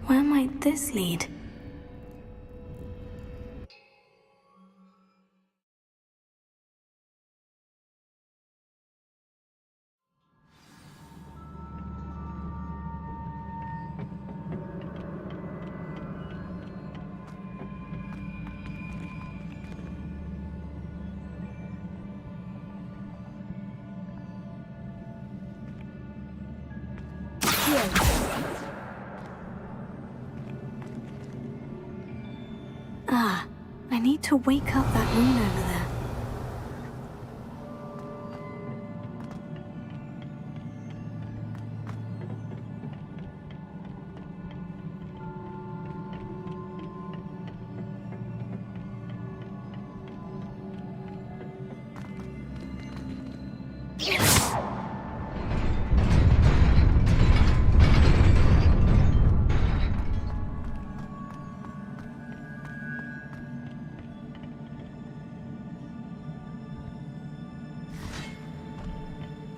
Where might this lead? Ah, I need to wake up that moon over there.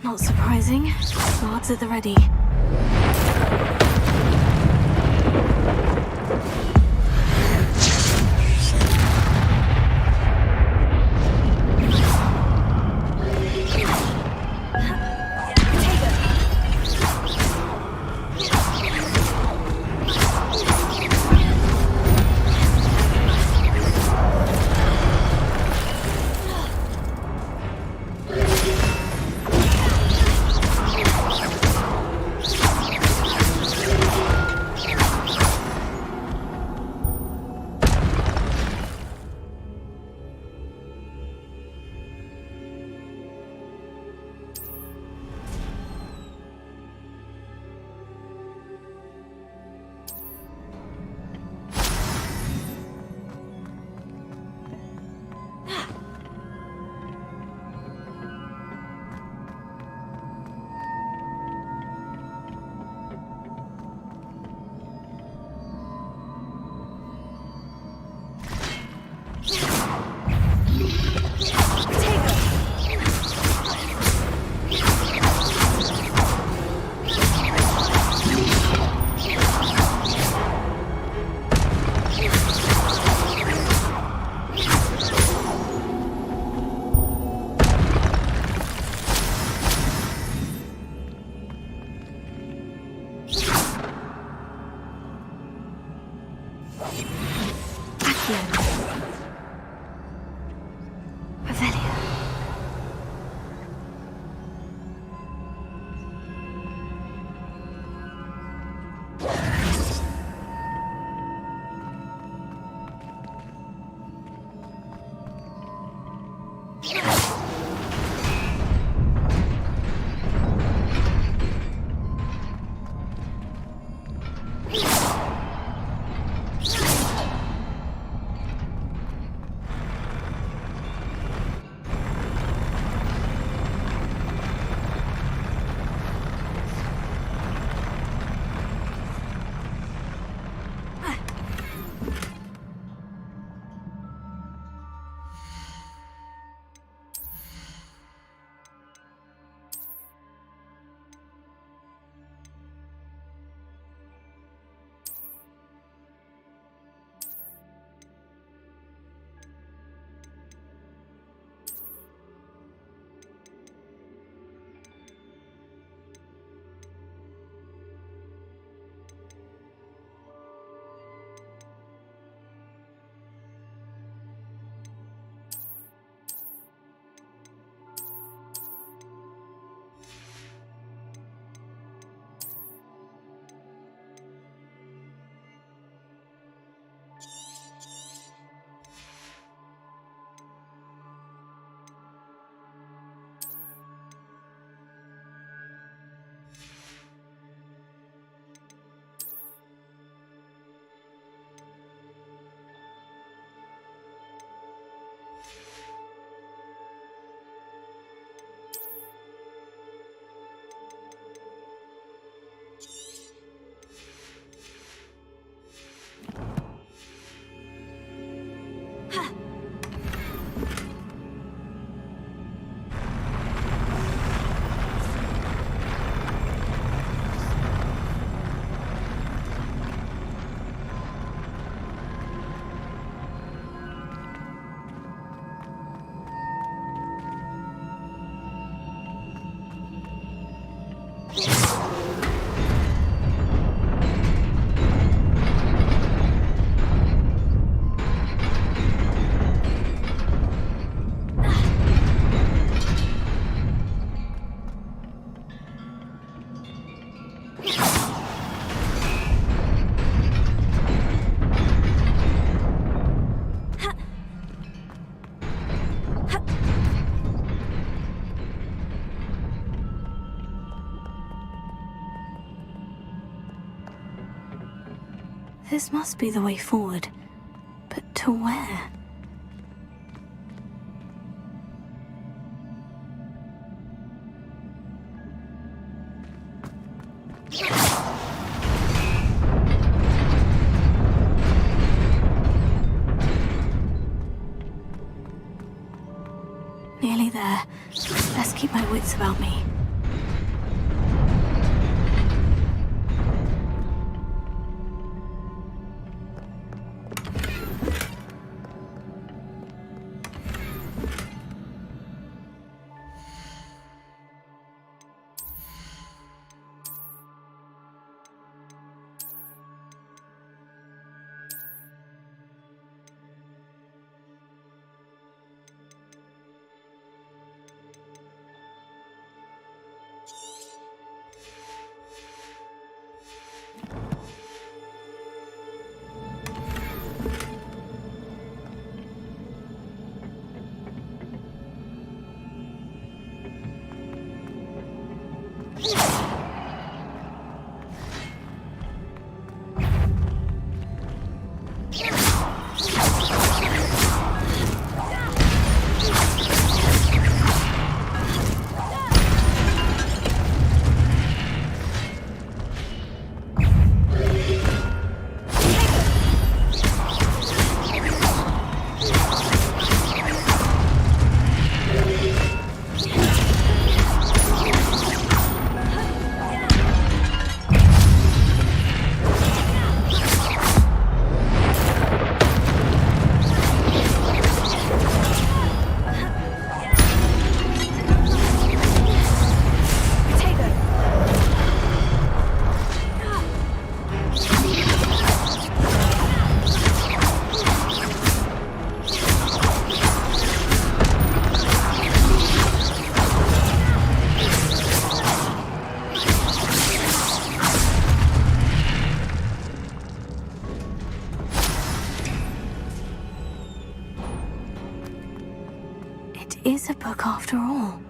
Not surprising. Guards at the ready. This must be the way forward. But to where? Nearly there. Best keep my wits about me. Is a book after all.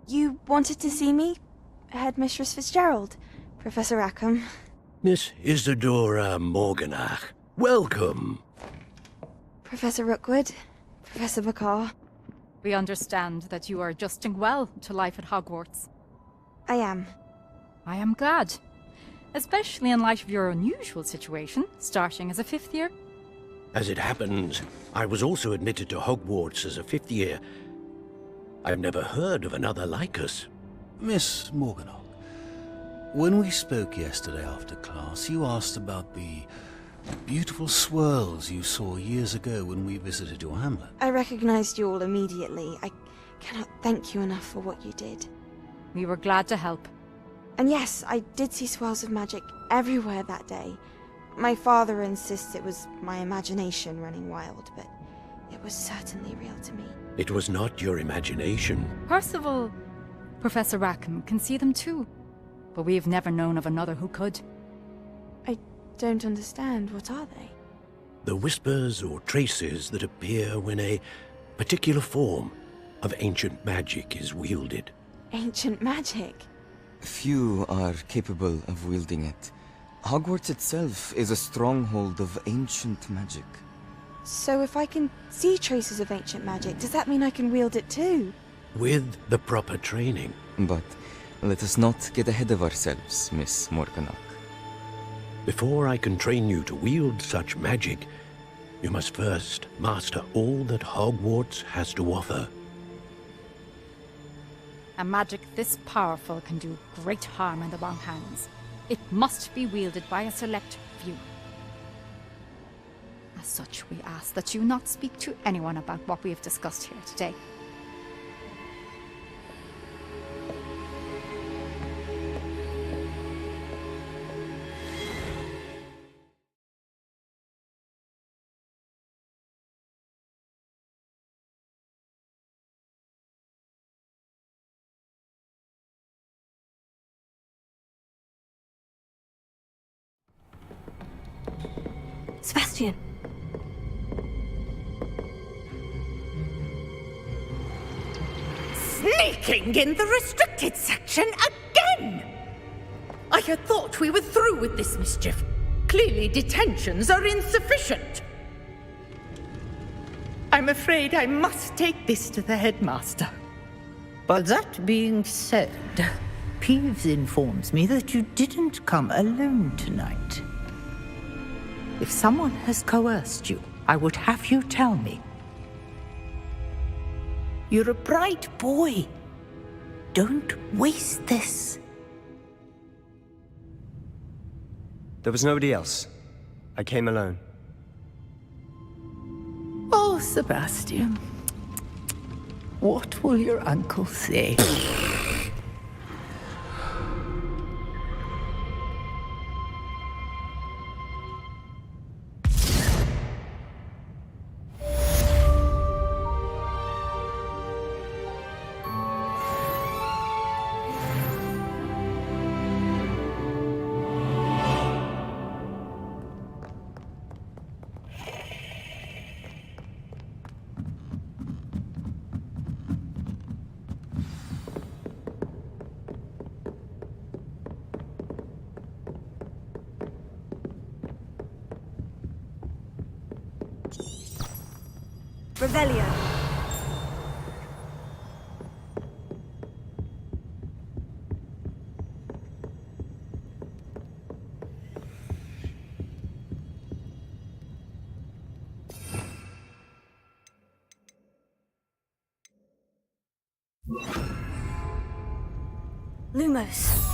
You wanted to see me? Headmistress Fitzgerald, Professor Rackham. Miss Isadora Morganach, welcome. Professor Rookwood, Professor Bakar. We understand that you are adjusting well to life at Hogwarts. I am. I am glad. Especially in light of your unusual situation, starting as a fifth year. As it happens, I was also admitted to Hogwarts as a fifth year. I've never heard of another like us. Miss Morganach, when we spoke yesterday after class, you asked about the beautiful swirls you saw years ago when we visited your hamlet. I recognized you all immediately. I cannot thank you enough for what you did. We were glad to help. And yes, I did see swirls of magic everywhere that day. My father insists it was my imagination running wild, but it was certainly real to me. It was not your imagination. Percival, Professor Rackham can see them too. But we've never known of another who could. I don't understand. What are they? The whispers or traces that appear when a particular form of ancient magic is wielded. Ancient magic? Few are capable of wielding it. Hogwarts itself is a stronghold of ancient magic. So if I can see traces of ancient magic, does that mean I can wield it too? With the proper training. But let us not get ahead of ourselves, Miss Morganach. Before I can train you to wield such magic, you must first master all that Hogwarts has to offer. A magic this powerful can do great harm in the wrong hands. It must be wielded by a select few. As such, we ask that you not speak to anyone about what we have discussed here today. Sebastian! Sneaking in the restricted section again! I had thought we were through with this mischief. Clearly detentions are insufficient. I'm afraid I must take this to the headmaster. But that being said, Peeves informs me that you didn't come alone tonight. If someone has coerced you, I would have you tell me. You're a bright boy. Don't waste this. There was nobody else. I came alone. Oh, Sebastian. What will your uncle say? Revelio. Lumos.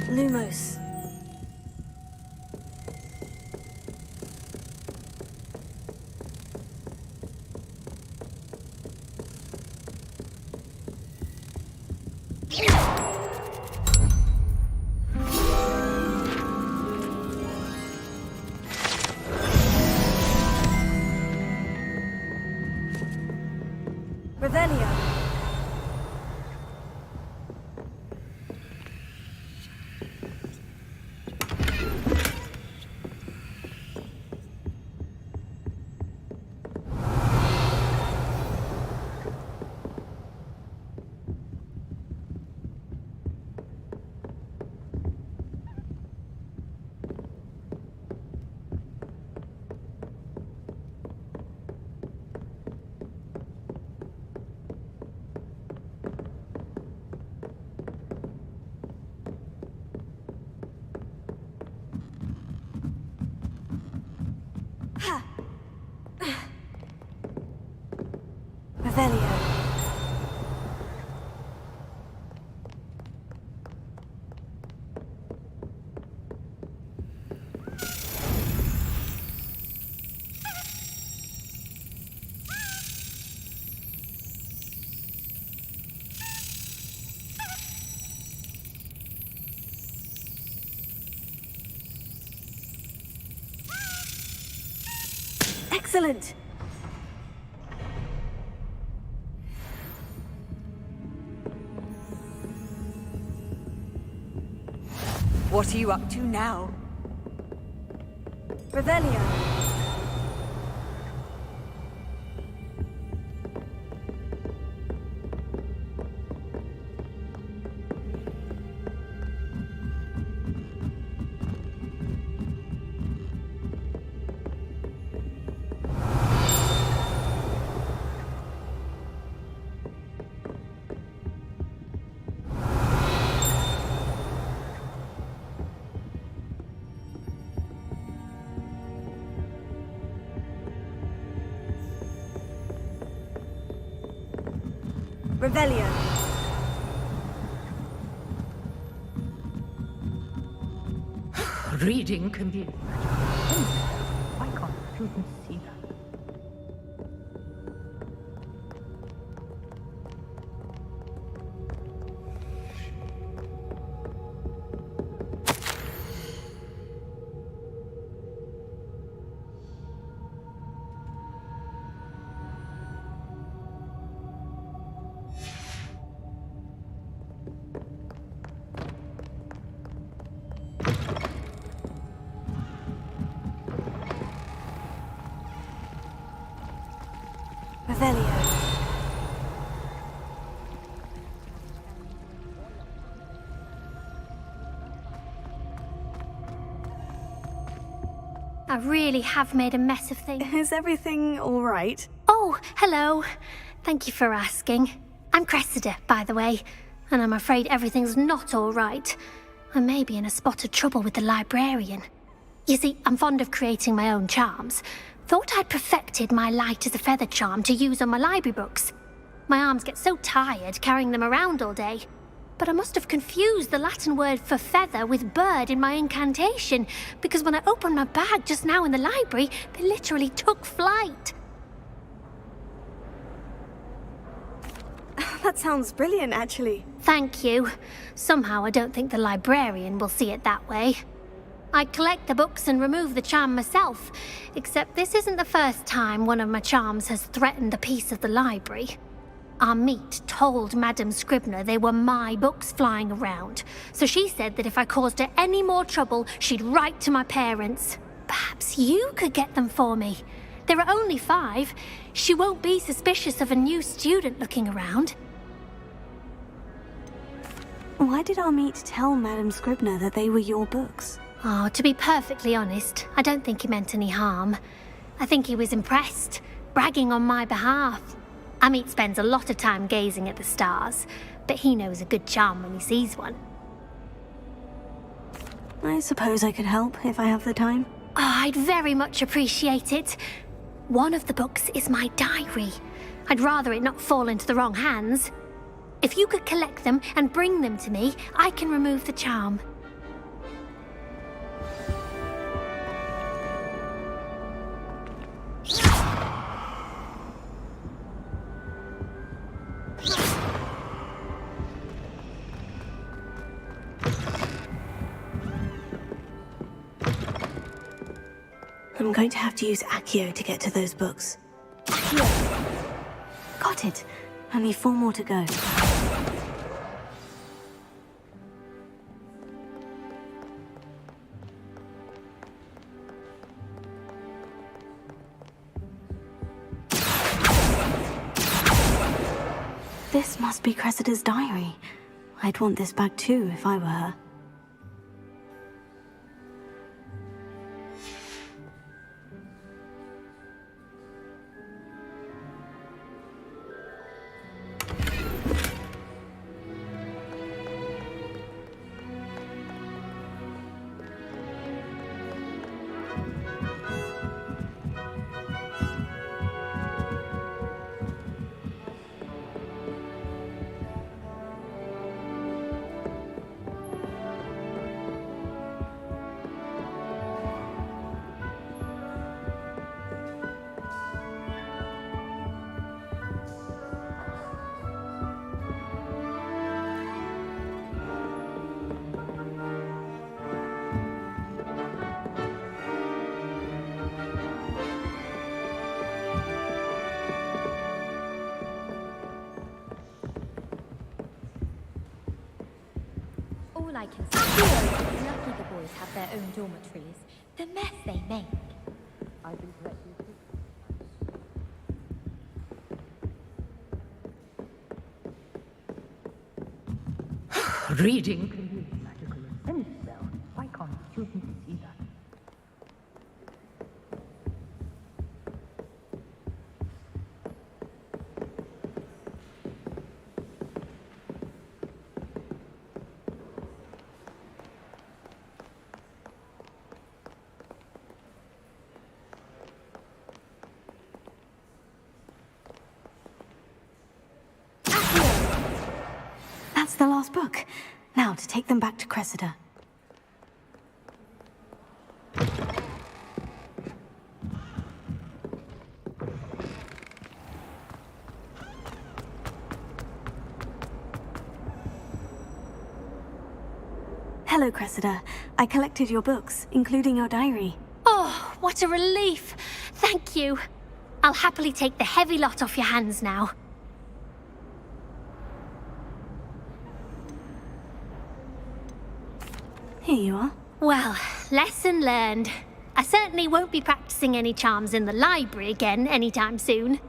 Lumos. Revelio. Excellent! What are you up to now? Revelio. Revelio. Reading can be... Why can't students see that? Revelio. I really have made a mess of things. Is everything all right? Oh, hello. Thank you for asking. I'm Cressida, by the way, and I'm afraid everything's not all right. I may be in a spot of trouble with the librarian. You see, I'm fond of creating my own charms. Thought I'd perfected my light as a feather charm to use on my library books. My arms get so tired carrying them around all day. But I must have confused the Latin word for feather with bird in my incantation, because when I opened my bag just now in the library, they literally took flight. That sounds brilliant, actually. Thank you. Somehow I don't think the librarian will see it that way. I'd collect the books and remove the charm myself, except this isn't the first time one of my charms has threatened the peace of the library. Our meet told Madame Scribner they were my books flying around, so she said that if I caused her any more trouble, she'd write to my parents. Perhaps you could get them for me. There are only 5. She won't be suspicious of a new student looking around. Why did our meet tell Madame Scribner that they were your books? Oh, to be perfectly honest, I don't think he meant any harm. I think he was impressed, bragging on my behalf. Amit spends a lot of time gazing at the stars, but he knows a good charm when he sees one. I suppose I could help if I have the time. Oh, I'd very much appreciate it. One of the books is my diary. I'd rather it not fall into the wrong hands. If you could collect them and bring them to me, I can remove the charm. I'm going to have to use Accio to get to those books. Here. Got it. Only 4 more to go. This must be Cressida's diary. I'd want this back too if I were her. all I can say is lucky the boys have their own dormitories. The mess they make. I've been correcting. Reading can be magical in any spell. Why can't students see that? That's the last book. Now to take them back to Cressida. Hello, Cressida. I collected your books, including your diary. Oh, what a relief! Thank you. I'll happily take the heavy lot off your hands now. Here you are. Well, lesson learned. I certainly won't be practicing any charms in the library again anytime soon.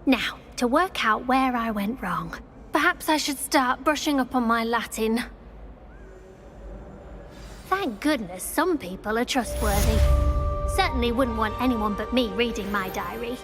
Now, to work out where I went wrong. Perhaps I should start brushing up on my Latin. Thank goodness some people are trustworthy. Certainly wouldn't want anyone but me reading my diary.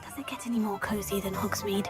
Does it get any more cozy than Hogsmeade?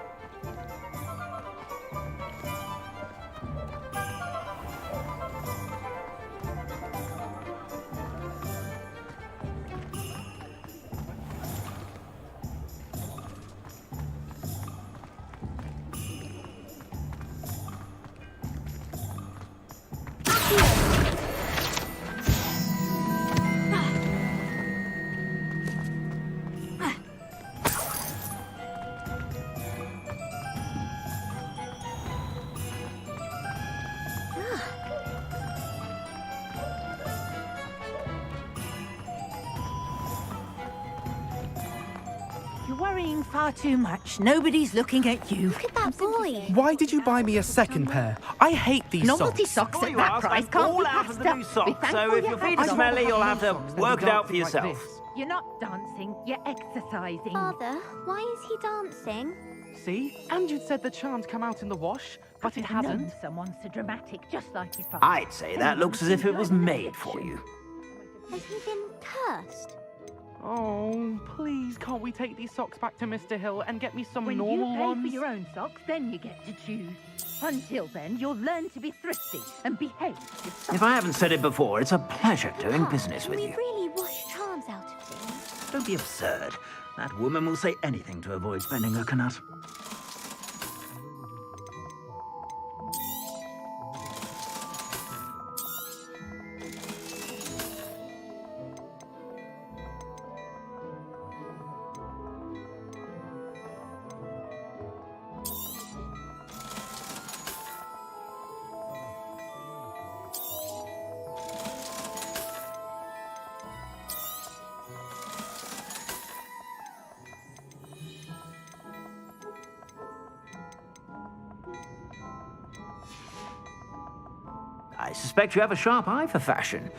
You're worrying far too much. Nobody's looking at you. Look at that boy. Why did you buy me a second pair? I hate these Novelty socks. socks at that price can't all be out of passed the up. new Be socks, so thankful if you your have feet are them. smelly, you'll have to work it out for yourself. You're not dancing, you're exercising. Father, why is he dancing? See? And you'd said the charm'd come out in the wash, but it hasn't. Someone so dramatic, just like your father. I'd say that looks as if it was made for you. Has he been cursed? Oh, please, can't we take these socks back to Mr. Hill and get me some When normal you pay ones? for your own socks, then you get to choose. Until then, you'll learn to be thrifty and behave yourself. If I haven't said it before, it's a pleasure doing business with Can you. we really wash charms out of things? Don't be absurd. That woman will say anything to avoid spending her canut. I suspect you have a sharp eye for fashion.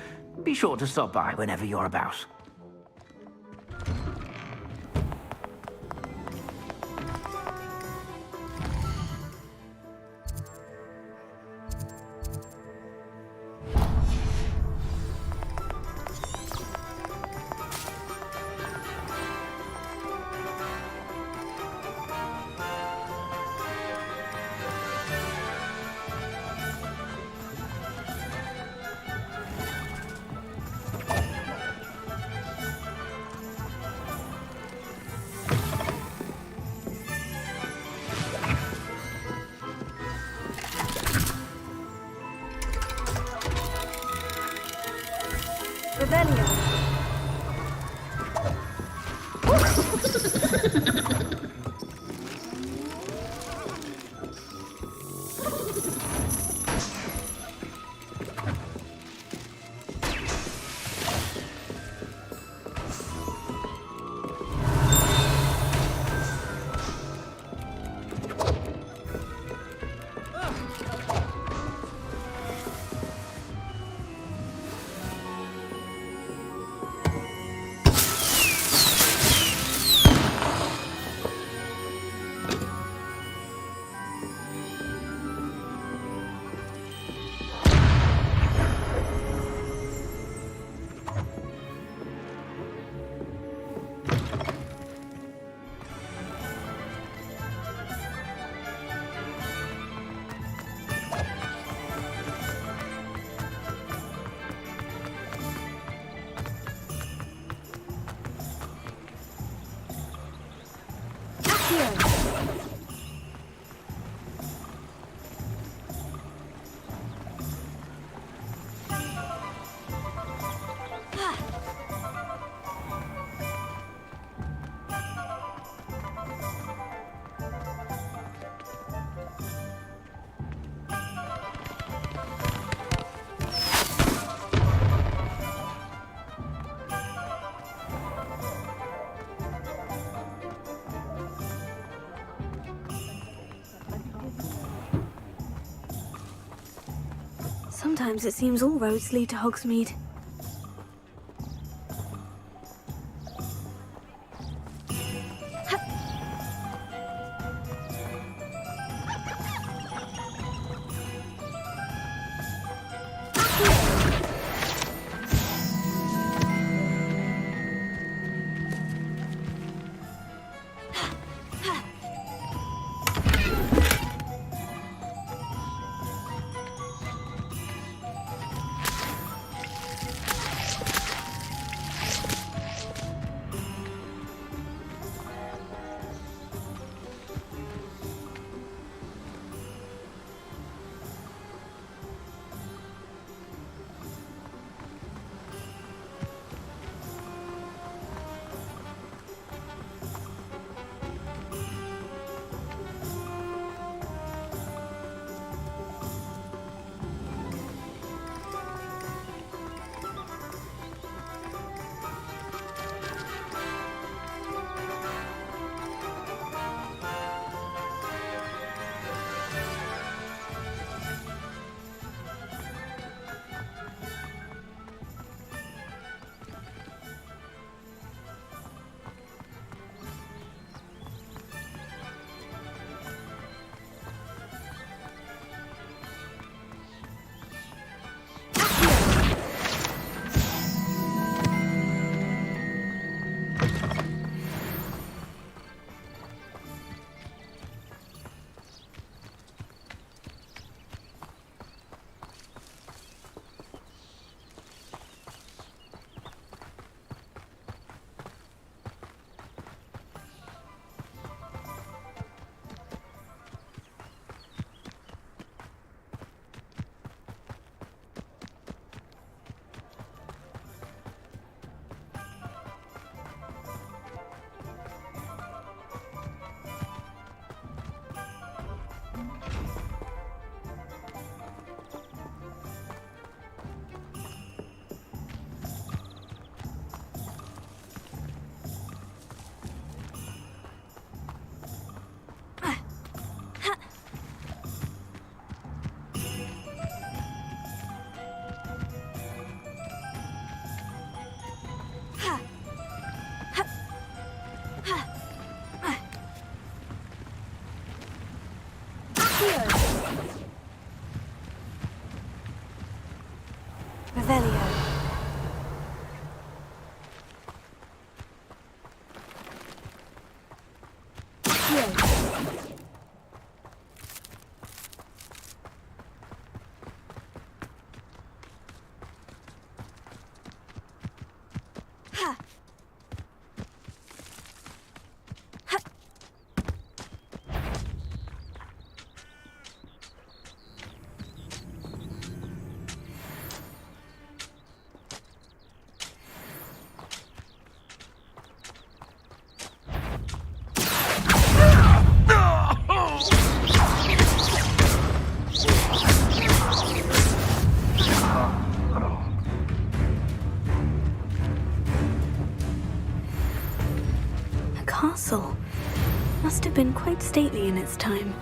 Be sure to stop by whenever you're about. Revelio. Sometimes it seems all roads lead to Hogsmeade. Revelio. castle. Must have been quite stately in its time.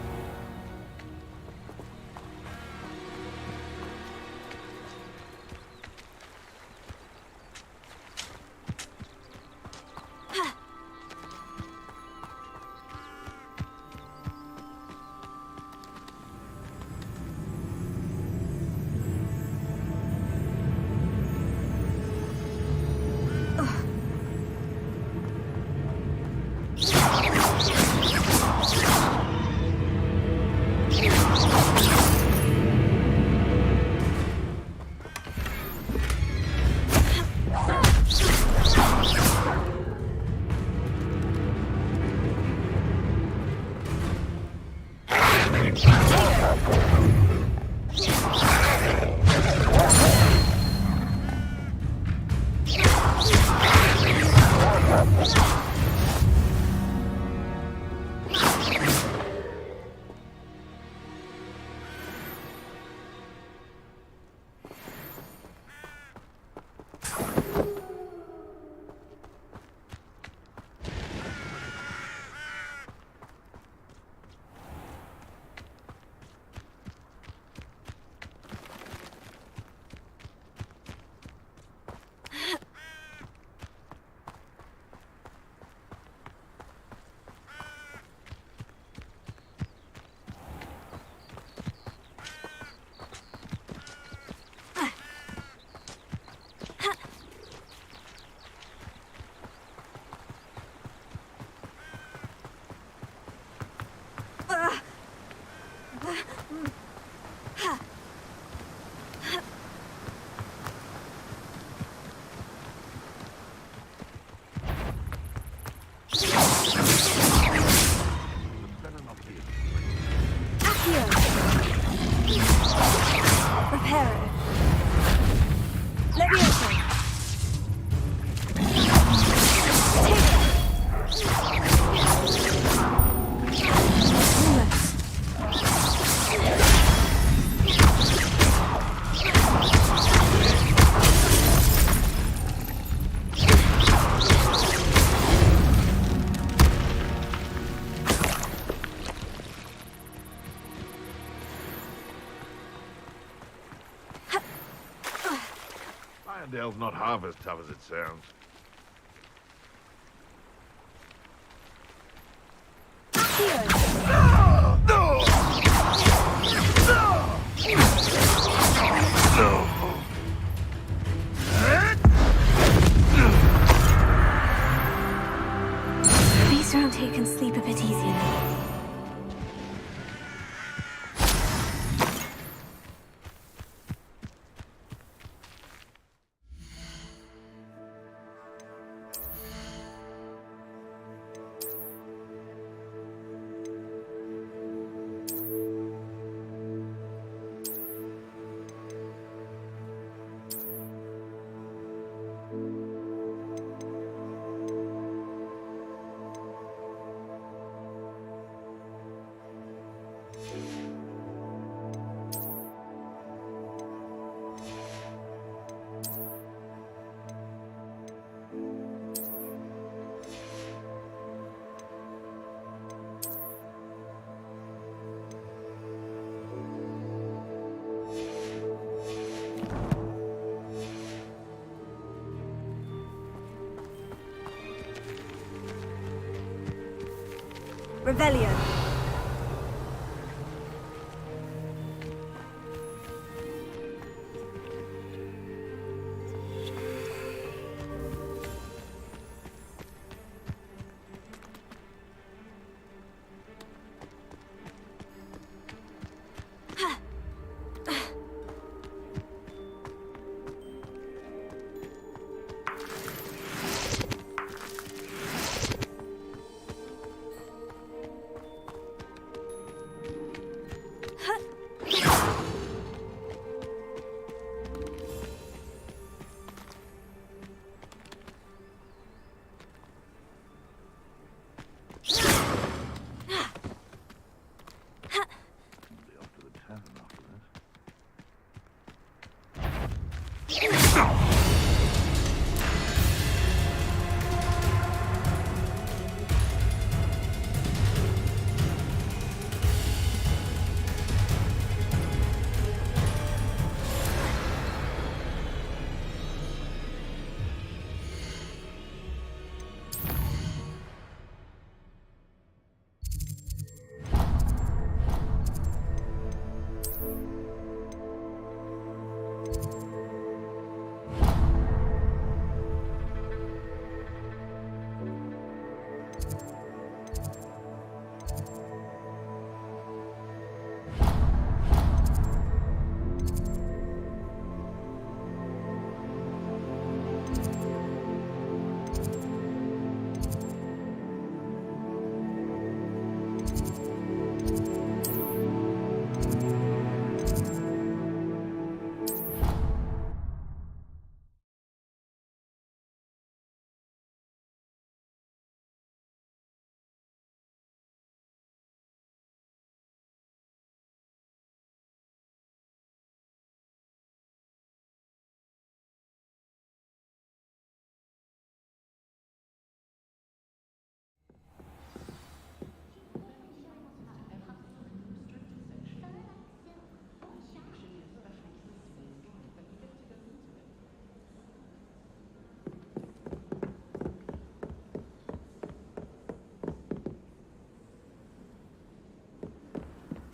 Irondel's not half as tough as it sounds. These around here can sleep a bit easier now. Revelio.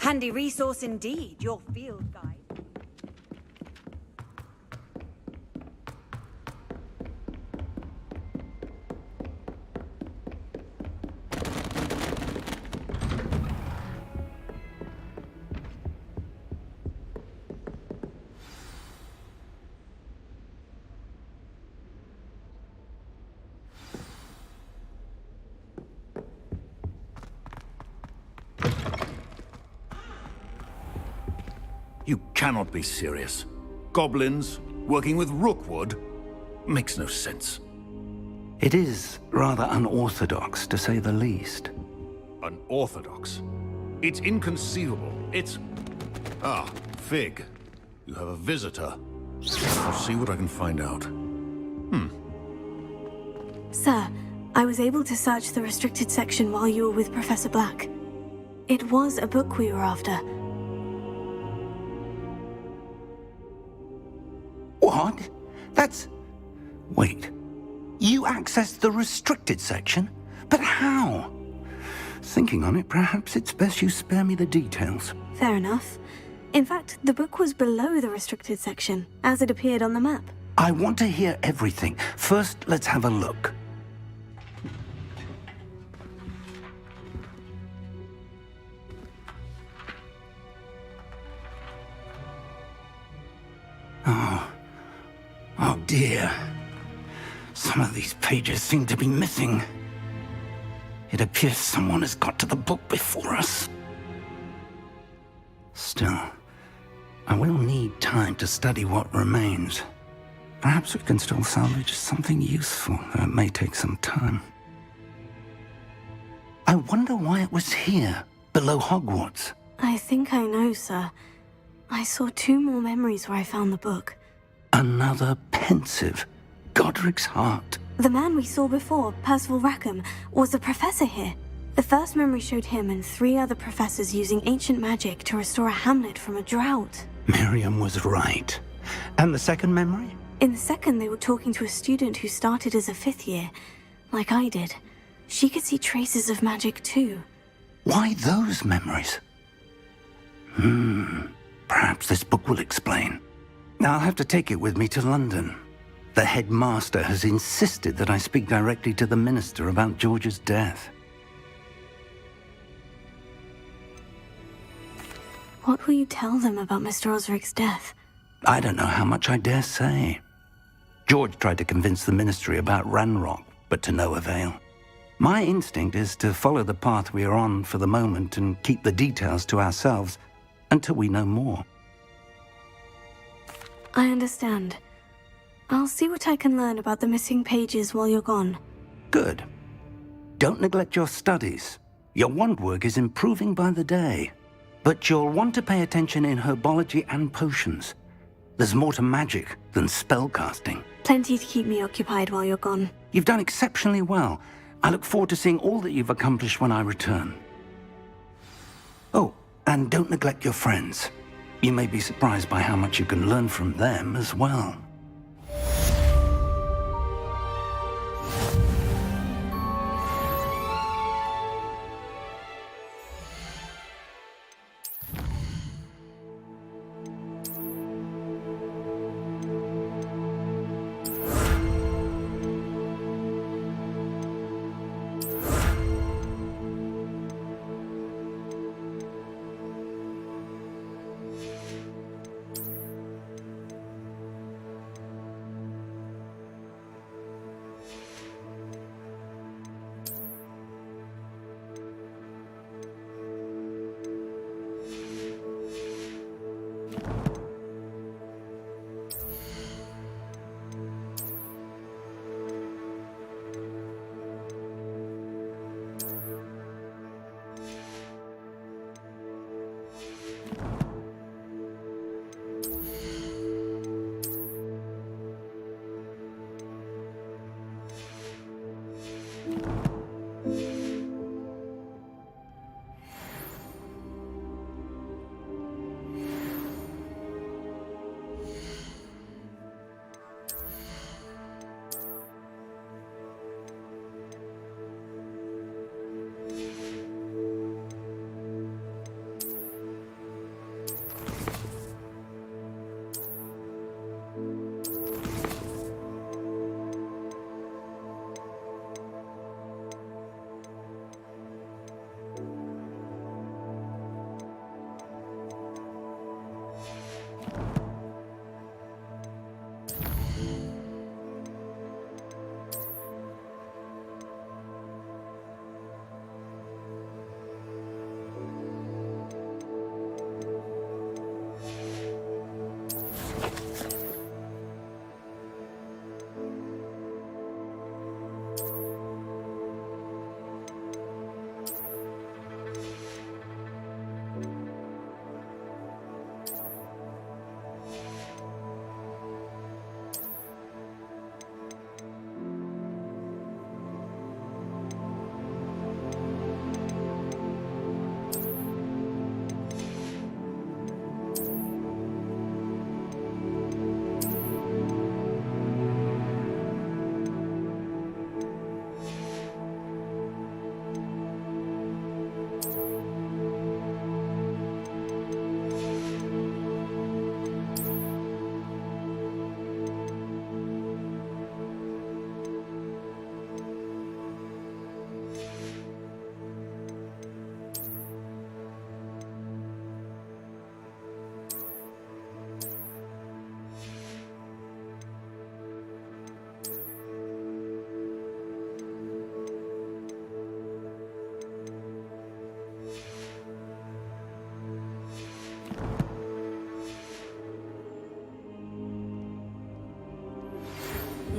Handy resource indeed, your field guide. You cannot be serious. Goblins working with Rookwood? Makes no sense. It is rather unorthodox, to say the least. Unorthodox? It's inconceivable. It's... Ah, Fig. You have a visitor. I'll see what I can find out. Sir, I was able to search the restricted section while you were with Professor Black. It was a book we were after. What? That's... Wait. You accessed the restricted section? But how? Thinking on it, perhaps it's best you spare me the details. Fair enough. In fact, the book was below the restricted section, as it appeared on the map. I want to hear everything. First, let's have a look. Oh dear. Some of these pages seem to be missing. It appears someone has got to the book before us. Still, I will need time to study what remains. Perhaps we can still salvage something useful, though it may take some time. I wonder why it was here, below Hogwarts. I think I know, sir. I saw 2 more memories where I found the book. Another pensive. Godric's heart. The man we saw before, Percival Rackham, was a professor here. The first memory showed him and 3 other professors using ancient magic to restore a hamlet from a drought. Miriam was right. And the second memory? In the second, they were talking to a student who started as a 5th year, like I did. She could see traces of magic too. Why those memories? Perhaps this book will explain. I'll have to take it with me to London. The headmaster has insisted that I speak directly to the minister about George's death. What will you tell them about Mr. Osric's death? I don't know how much I dare say. George tried to convince the ministry about Ranrock, but to no avail. My instinct is to follow the path we are on for the moment and keep the details to ourselves until we know more. I understand. I'll see what I can learn about the missing pages while you're gone. Good. Don't neglect your studies. Your wand work is improving by the day. But you'll want to pay attention in herbology and potions. There's more to magic than spellcasting. Plenty to keep me occupied while you're gone. You've done exceptionally well. I look forward to seeing all that you've accomplished when I return. Oh, and don't neglect your friends. You may be surprised by how much you can learn from them as well.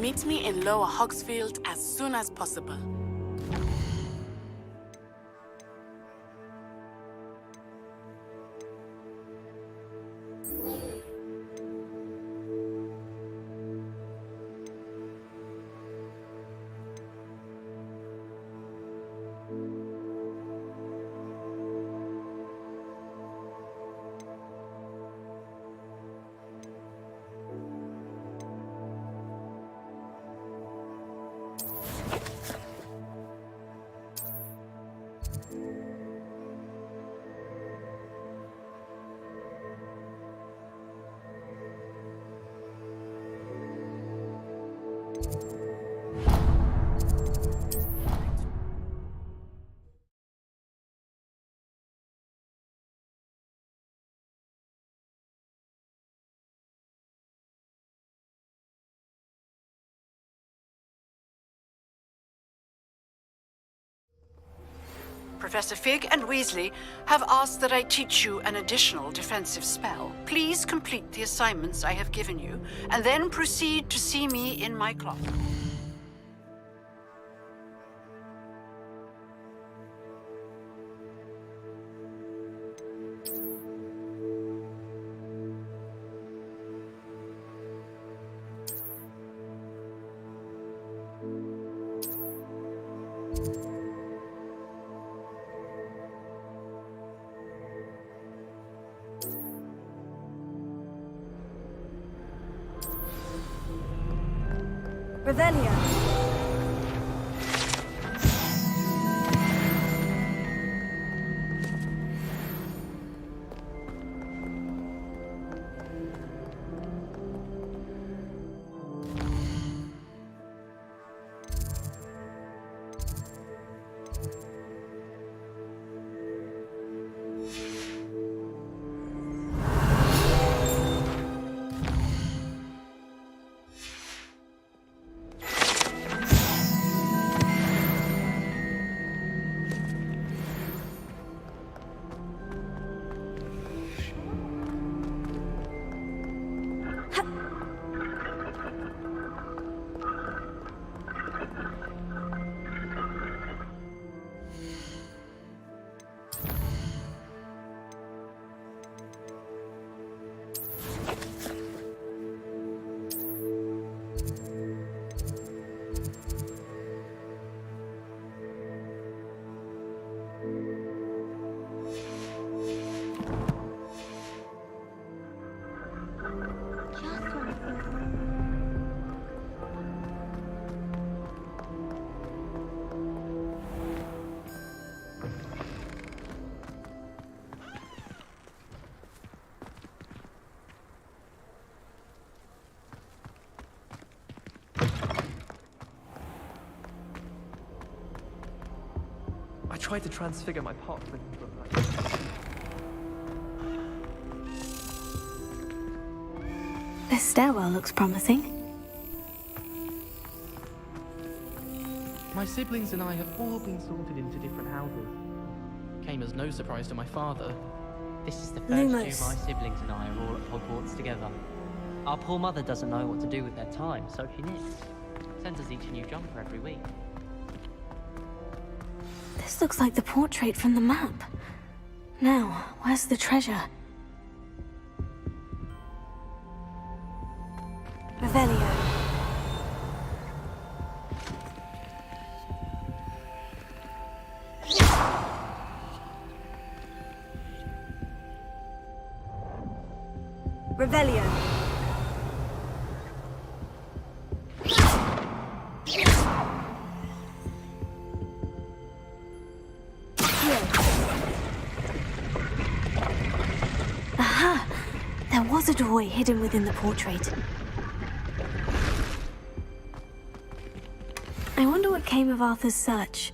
Meet me in Lower Hogsfield as soon as possible. Professor Fig and Weasley have asked that I teach you an additional defensive spell. Please complete the assignments I have given you, and then proceed to see me in my closet. Revelio. I tried to transfigure my pot, but This stairwell looks promising. My siblings and I have all been sorted into different houses. Came as no surprise to my father. This is the first year my siblings and I are all at Hogwarts together. Our poor mother doesn't know what to do with their time, so she knits. Sends us each a new jumper every week. This looks like the portrait from the map. Now, where's the treasure? Revelio. Revelio. Aha! There was a doorway hidden within the portrait. I wonder what came of Arthur's search.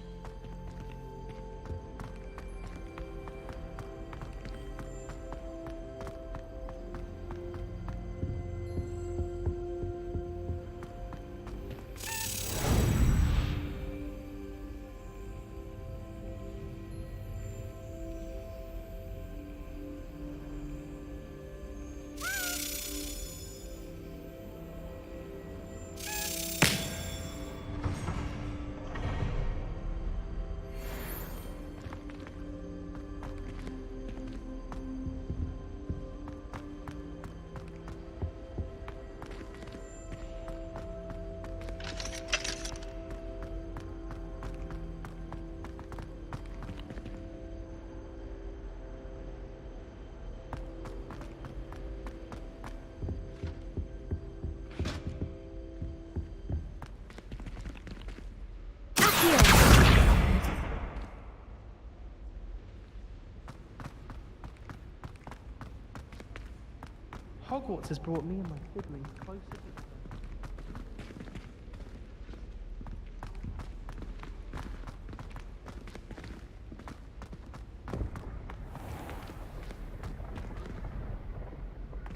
Hogwarts has brought me and my siblings closer to...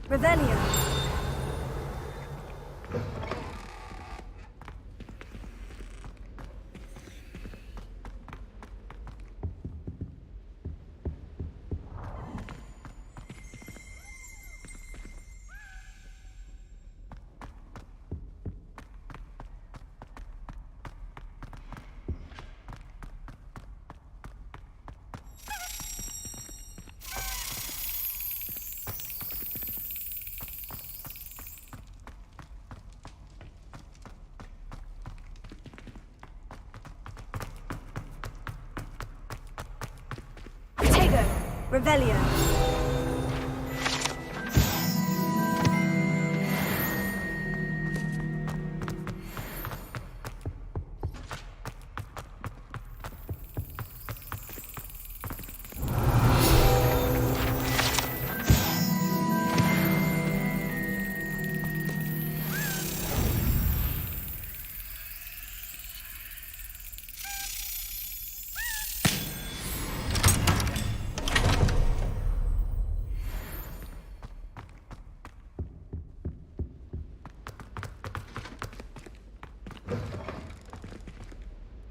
Revelio. Revelio.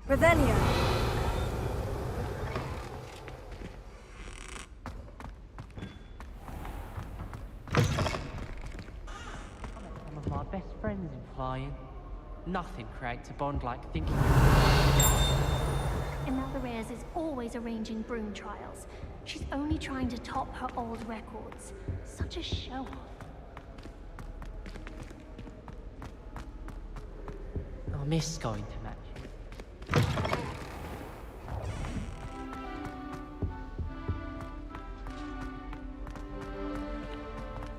Revelio. Some of my best friends in flying. Nothing creates a bond like thinking. Imelda Reyes is always arranging broom trials. She's only trying to top her old records. Such a show-off. I miss going to matches.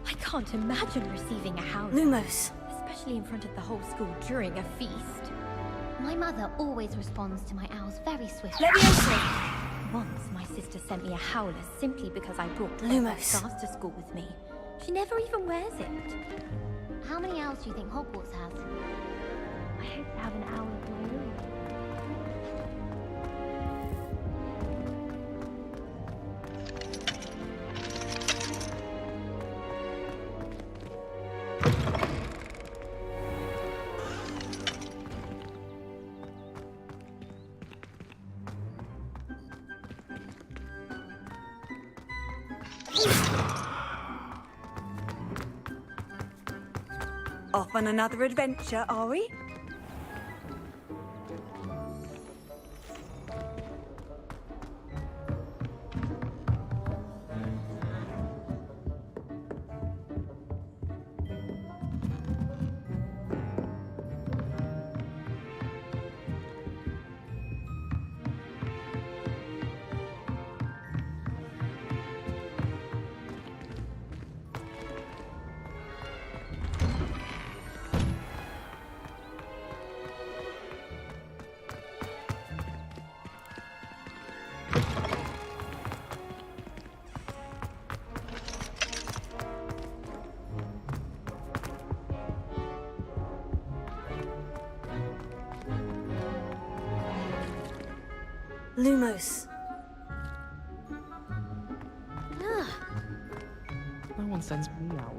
I can't imagine receiving a house. Lumos. Especially in front of the whole school during a feast. My mother always responds to my owls very swiftly. Leviosa! Once my sister sent me a howler simply because I brought Lumos. scarves to school with me. She never even wears it. How many owls do you think Hogwarts has? I hope to have an owl of my own. Off on another adventure, are we? Lumos. No one sends me owl.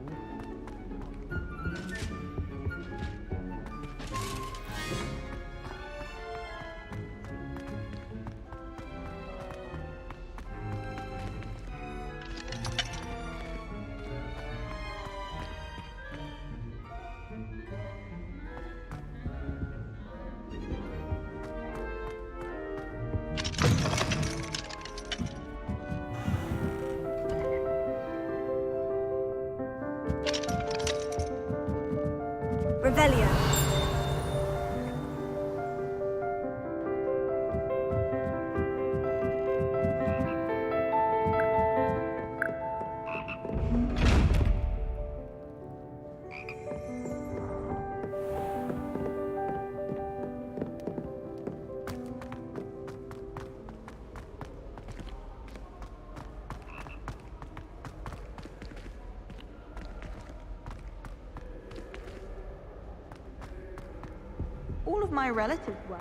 of my relatives were.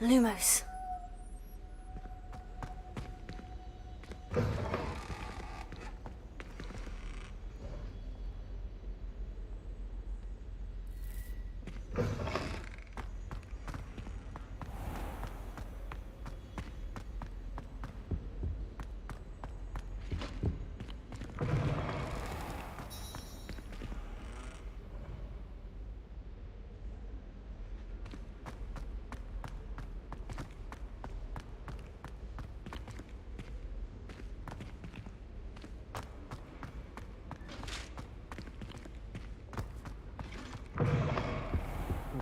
Lumos.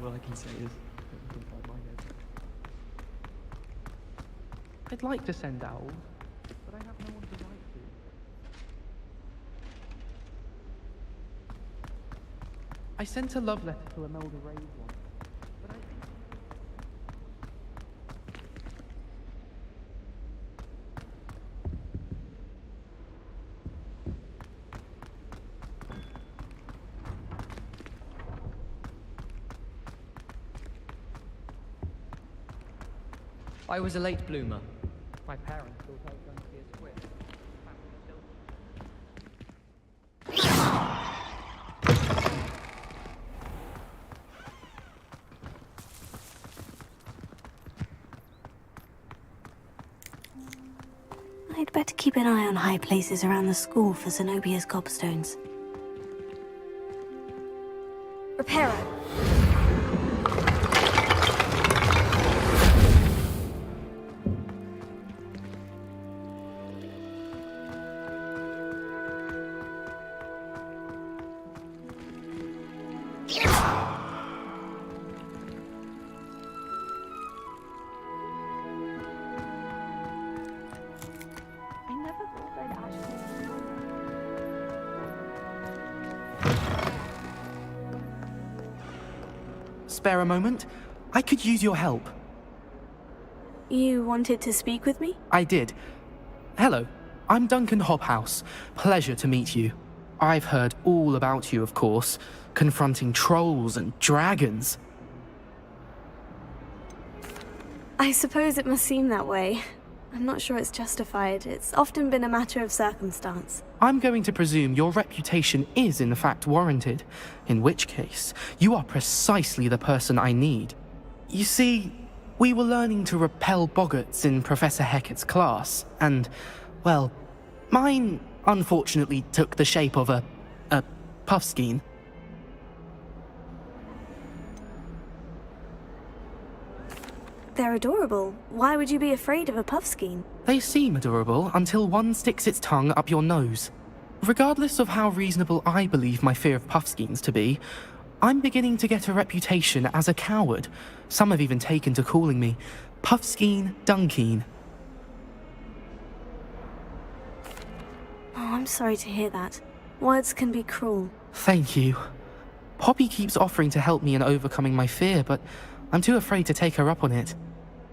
All I can say is, don't bite my head. I'd like to send owls, but I have no one to write to. I sent a love letter to Imelda Ray's once, but I was a late bloomer. my parents thought I was going to be a squid. I'd better keep an eye on high places around the school for Zenobia's gobstones. Reparo. Spare a moment? I could use your help. You wanted to speak with me? I did. Hello, I'm Duncan Hobhouse. Pleasure to meet you. I've heard all about you, of course, confronting trolls and dragons. I suppose it must seem that way. I'm not sure it's justified. It's often been a matter of circumstance. I'm going to presume your reputation is in fact warranted, in which case, you are precisely the person I need. You see, we were learning to repel boggarts in Professor Hecat's class, and, well, mine unfortunately took the shape of a puffskein. They're adorable. Why would you be afraid of a puffskein? They seem adorable until one sticks its tongue up your nose. Regardless of how reasonable I believe my fear of puffskeins to be, I'm beginning to get a reputation as a coward. Some have even taken to calling me Puffskein Dunkeen. Oh, I'm sorry to hear that. Words can be cruel. Thank you. Poppy keeps offering to help me in overcoming my fear, but I'm too afraid to take her up on it.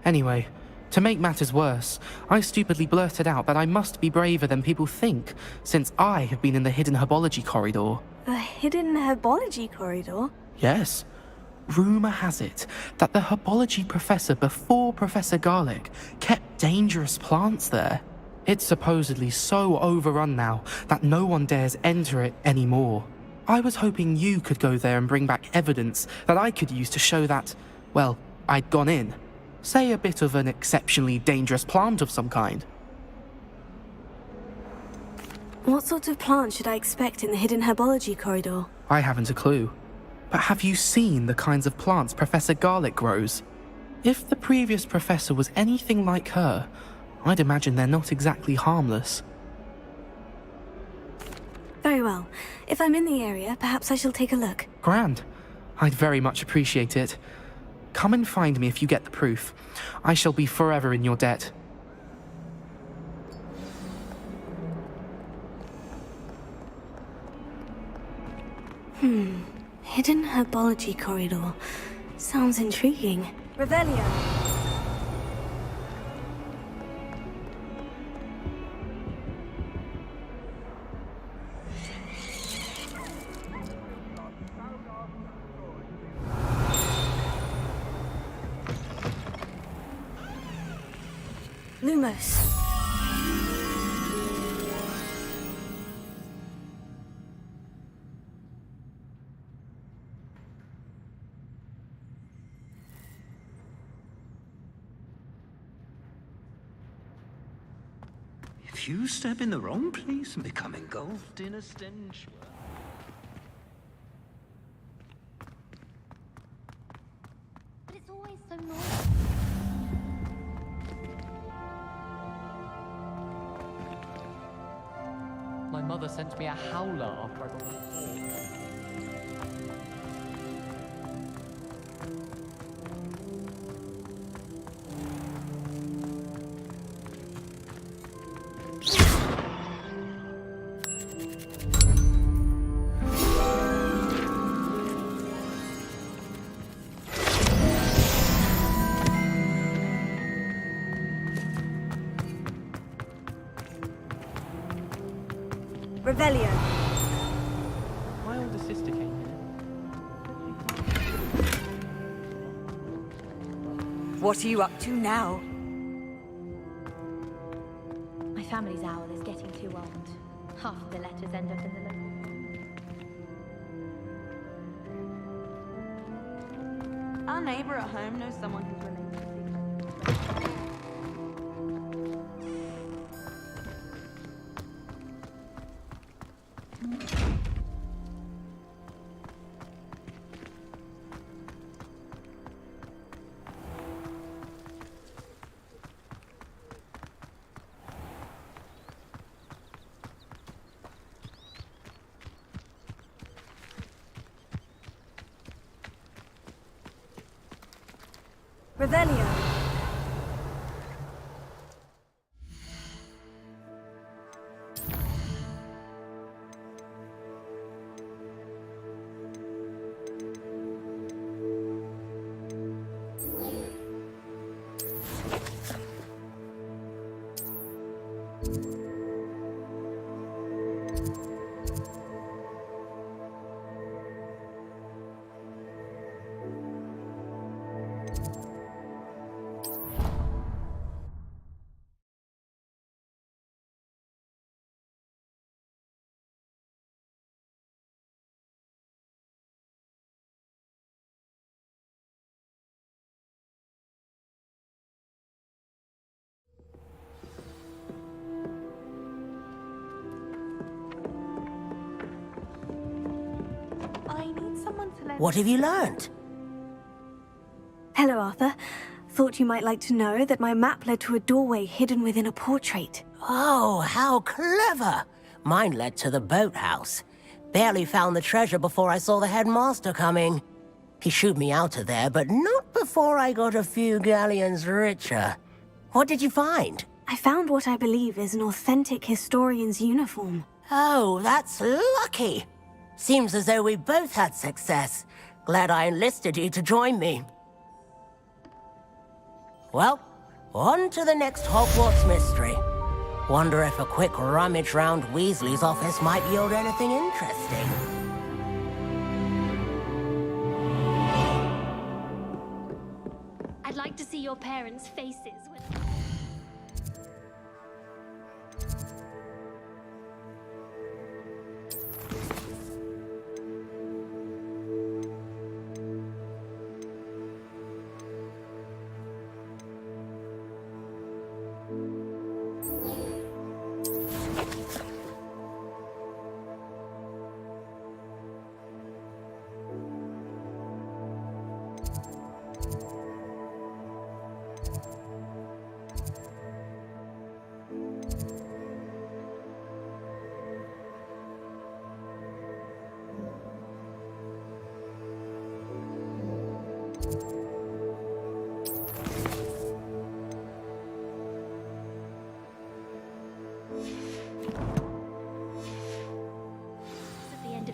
Anyway, to make matters worse, I stupidly blurted out that I must be braver than people think, since I have been in the hidden herbology corridor. The hidden herbology corridor? Yes. Rumour has it that the herbology professor before Professor Garlic kept dangerous plants there. It's supposedly so overrun now that no one dares enter it anymore. I was hoping you could go there and bring back evidence that I could use to show that, well, I'd gone in. Say a bit of an exceptionally dangerous plant of some kind. What sort of plant should I expect in the hidden herbology corridor? I haven't a clue. But have you seen the kinds of plants Professor Garlic grows? If the previous professor was anything like her, I'd imagine they're not exactly harmless. Very well. If I'm in the area, perhaps I shall take a look. Grand. I'd very much appreciate it. Come and find me if you get the proof. I shall be forever in your debt. Hidden herbology corridor. Sounds intriguing. Revelio. Lumos. If you step in the wrong place and become engulfed in a stench... But it's always so noisy. My mother sent me a howler after I got a fall. Revelio. My older sister came here. What are you up to now? My family's owl is getting too old. Half of the letters end up in the local. Our neighbor at home knows someone who's related to these. Revelio. What have you learned? Hello, Arthur. Thought you might like to know that my map led to a doorway hidden within a portrait. Oh, how clever! Mine led to the boathouse. Barely found the treasure before I saw the headmaster coming. He shooed me out of there, but not before I got a few galleons richer. What did you find? I found what I believe is an authentic historian's uniform. Oh, that's lucky. Seems as though we both had success. Glad I enlisted you to join me. Well, on to the next Hogwarts mystery. Wonder if a quick rummage round Weasley's office might yield anything interesting. I'd like to see your parents' faces when...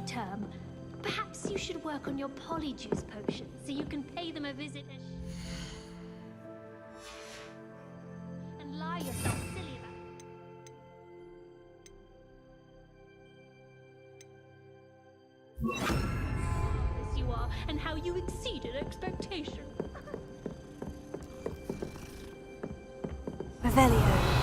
term. Perhaps you should work on your polyjuice potion so you can pay them a visit and lie yourself silly about as you are and how you exceeded expectation. Revelio.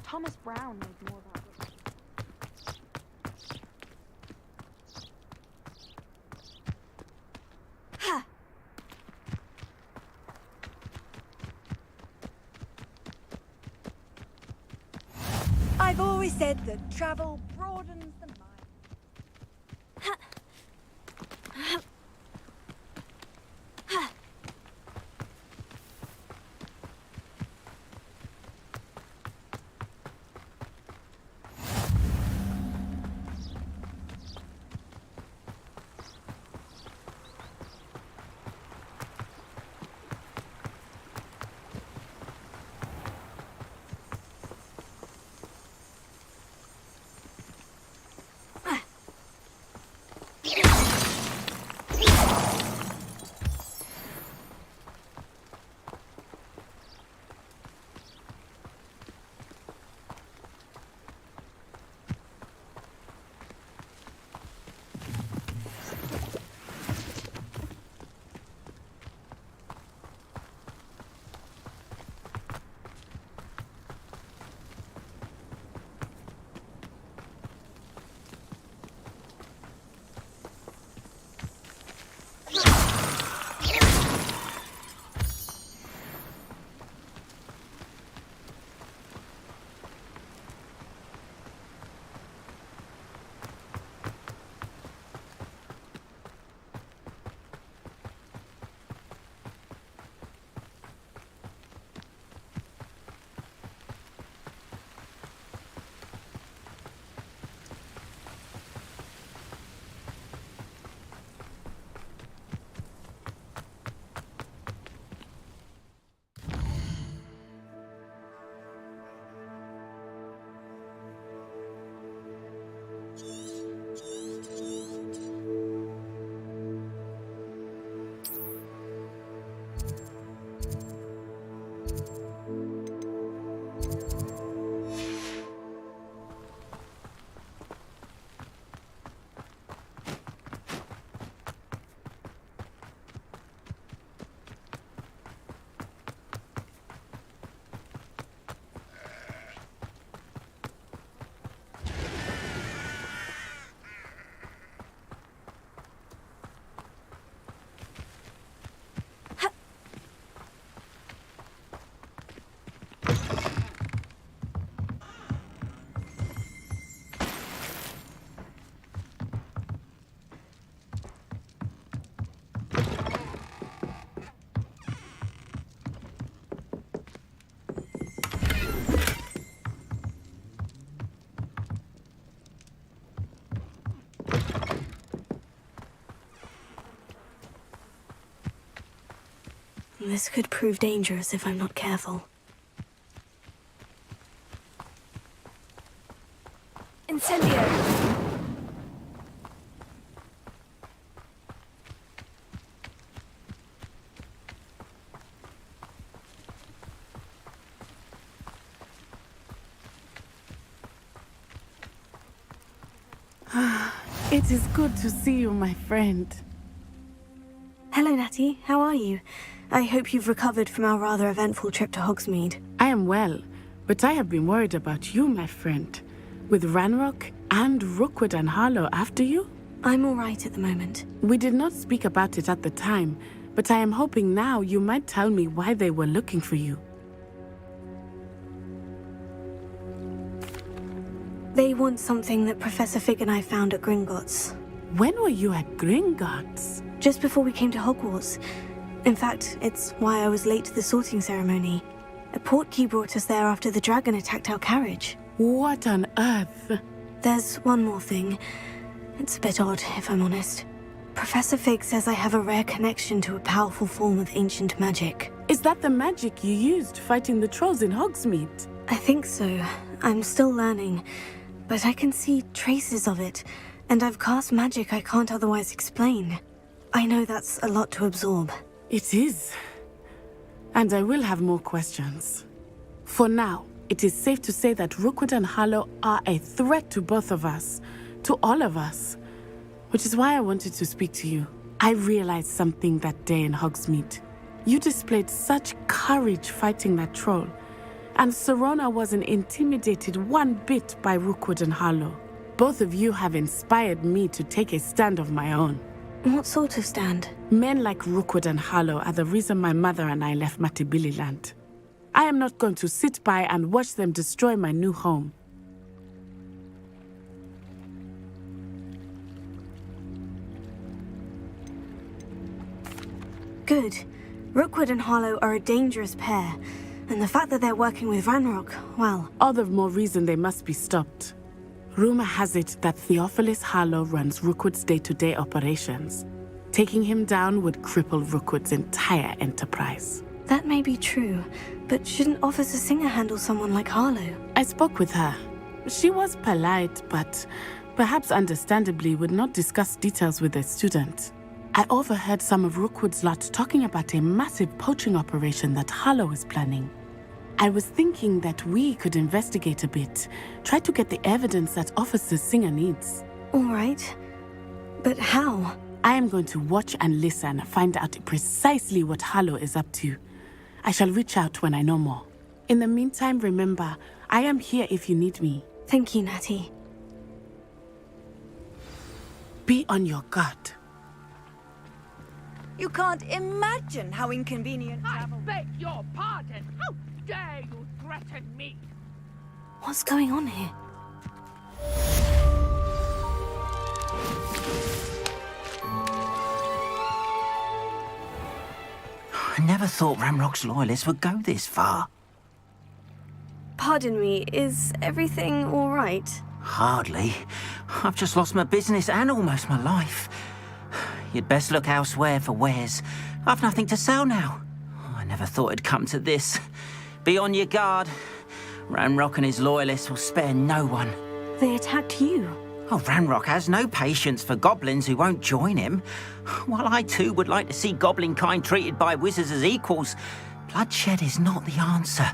Thomas Brown knows more about it. I've always said that travel broadens the mind. This could prove dangerous if I'm not careful. Incendio! It is good to see you, my friend. Hello, Natty. How are you? I hope you've recovered from our rather eventful trip to Hogsmeade. I am well, but I have been worried about you, my friend. With Ranrock and Rookwood and Harlow after you? I'm all right at the moment. We did not speak about it at the time, but I am hoping now you might tell me why they were looking for you. They want something that Professor Fig and I found at Gringotts. When were you at Gringotts? Just before we came to Hogwarts. In fact, it's why I was late to the sorting ceremony. A portkey brought us there after the dragon attacked our carriage. What on earth? There's one more thing. It's a bit odd, if I'm honest. Professor Fig says I have a rare connection to a powerful form of ancient magic. Is that the magic you used fighting the trolls in Hogsmeade? I think so. I'm still learning, but I can see traces of it, and I've cast magic I can't otherwise explain. I know that's a lot to absorb. It is. And I will have more questions. For now, it is safe to say that Rookwood and Harlow are a threat to both of us. To all of us. Which is why I wanted to speak to you. I realized something that day in Hogsmeade. You displayed such courage fighting that troll. And Serona wasn't intimidated one bit by Rookwood and Harlow. Both of you have inspired me to take a stand of my own. What sort of stand? Men like Rookwood and Harlow are the reason my mother and I left Matibili Land. I am not going to sit by and watch them destroy my new home. Good. Rookwood and Harlow are a dangerous pair, and the fact that they're working with Ranrock, well... All the more reason they must be stopped. Rumor has it that Theophilus Harlow runs Rookwood's day-to-day operations. Taking him down would cripple Rookwood's entire enterprise. That may be true, but shouldn't Officer Singer handle someone like Harlow? I spoke with her. She was polite, but perhaps understandably would not discuss details with a student. I overheard some of Rookwood's lot talking about a massive poaching operation that Harlow is planning. I was thinking that we could investigate a bit, try to get the evidence that Officer Singer needs. All right. But how? I am going to watch and listen, find out precisely what Harlow is up to. I shall reach out when I know more. In the meantime, remember, I am here if you need me. Thank you, Natty. Be on your guard. You can't imagine how inconvenient travel... I beg your pardon! How dare you threaten me? What's going on here? I never thought Ranrock's loyalists would go this far. Pardon me, is everything all right? Hardly. I've just lost my business and almost my life. You'd best look elsewhere for wares. I've nothing to sell now. I never thought it'd come to this. Be on your guard. Ranrock and his loyalists will spare no one. They attacked you? Oh, Ranrock has no patience for goblins who won't join him. While I too would like to see goblin kind treated by wizards as equals, bloodshed is not the answer.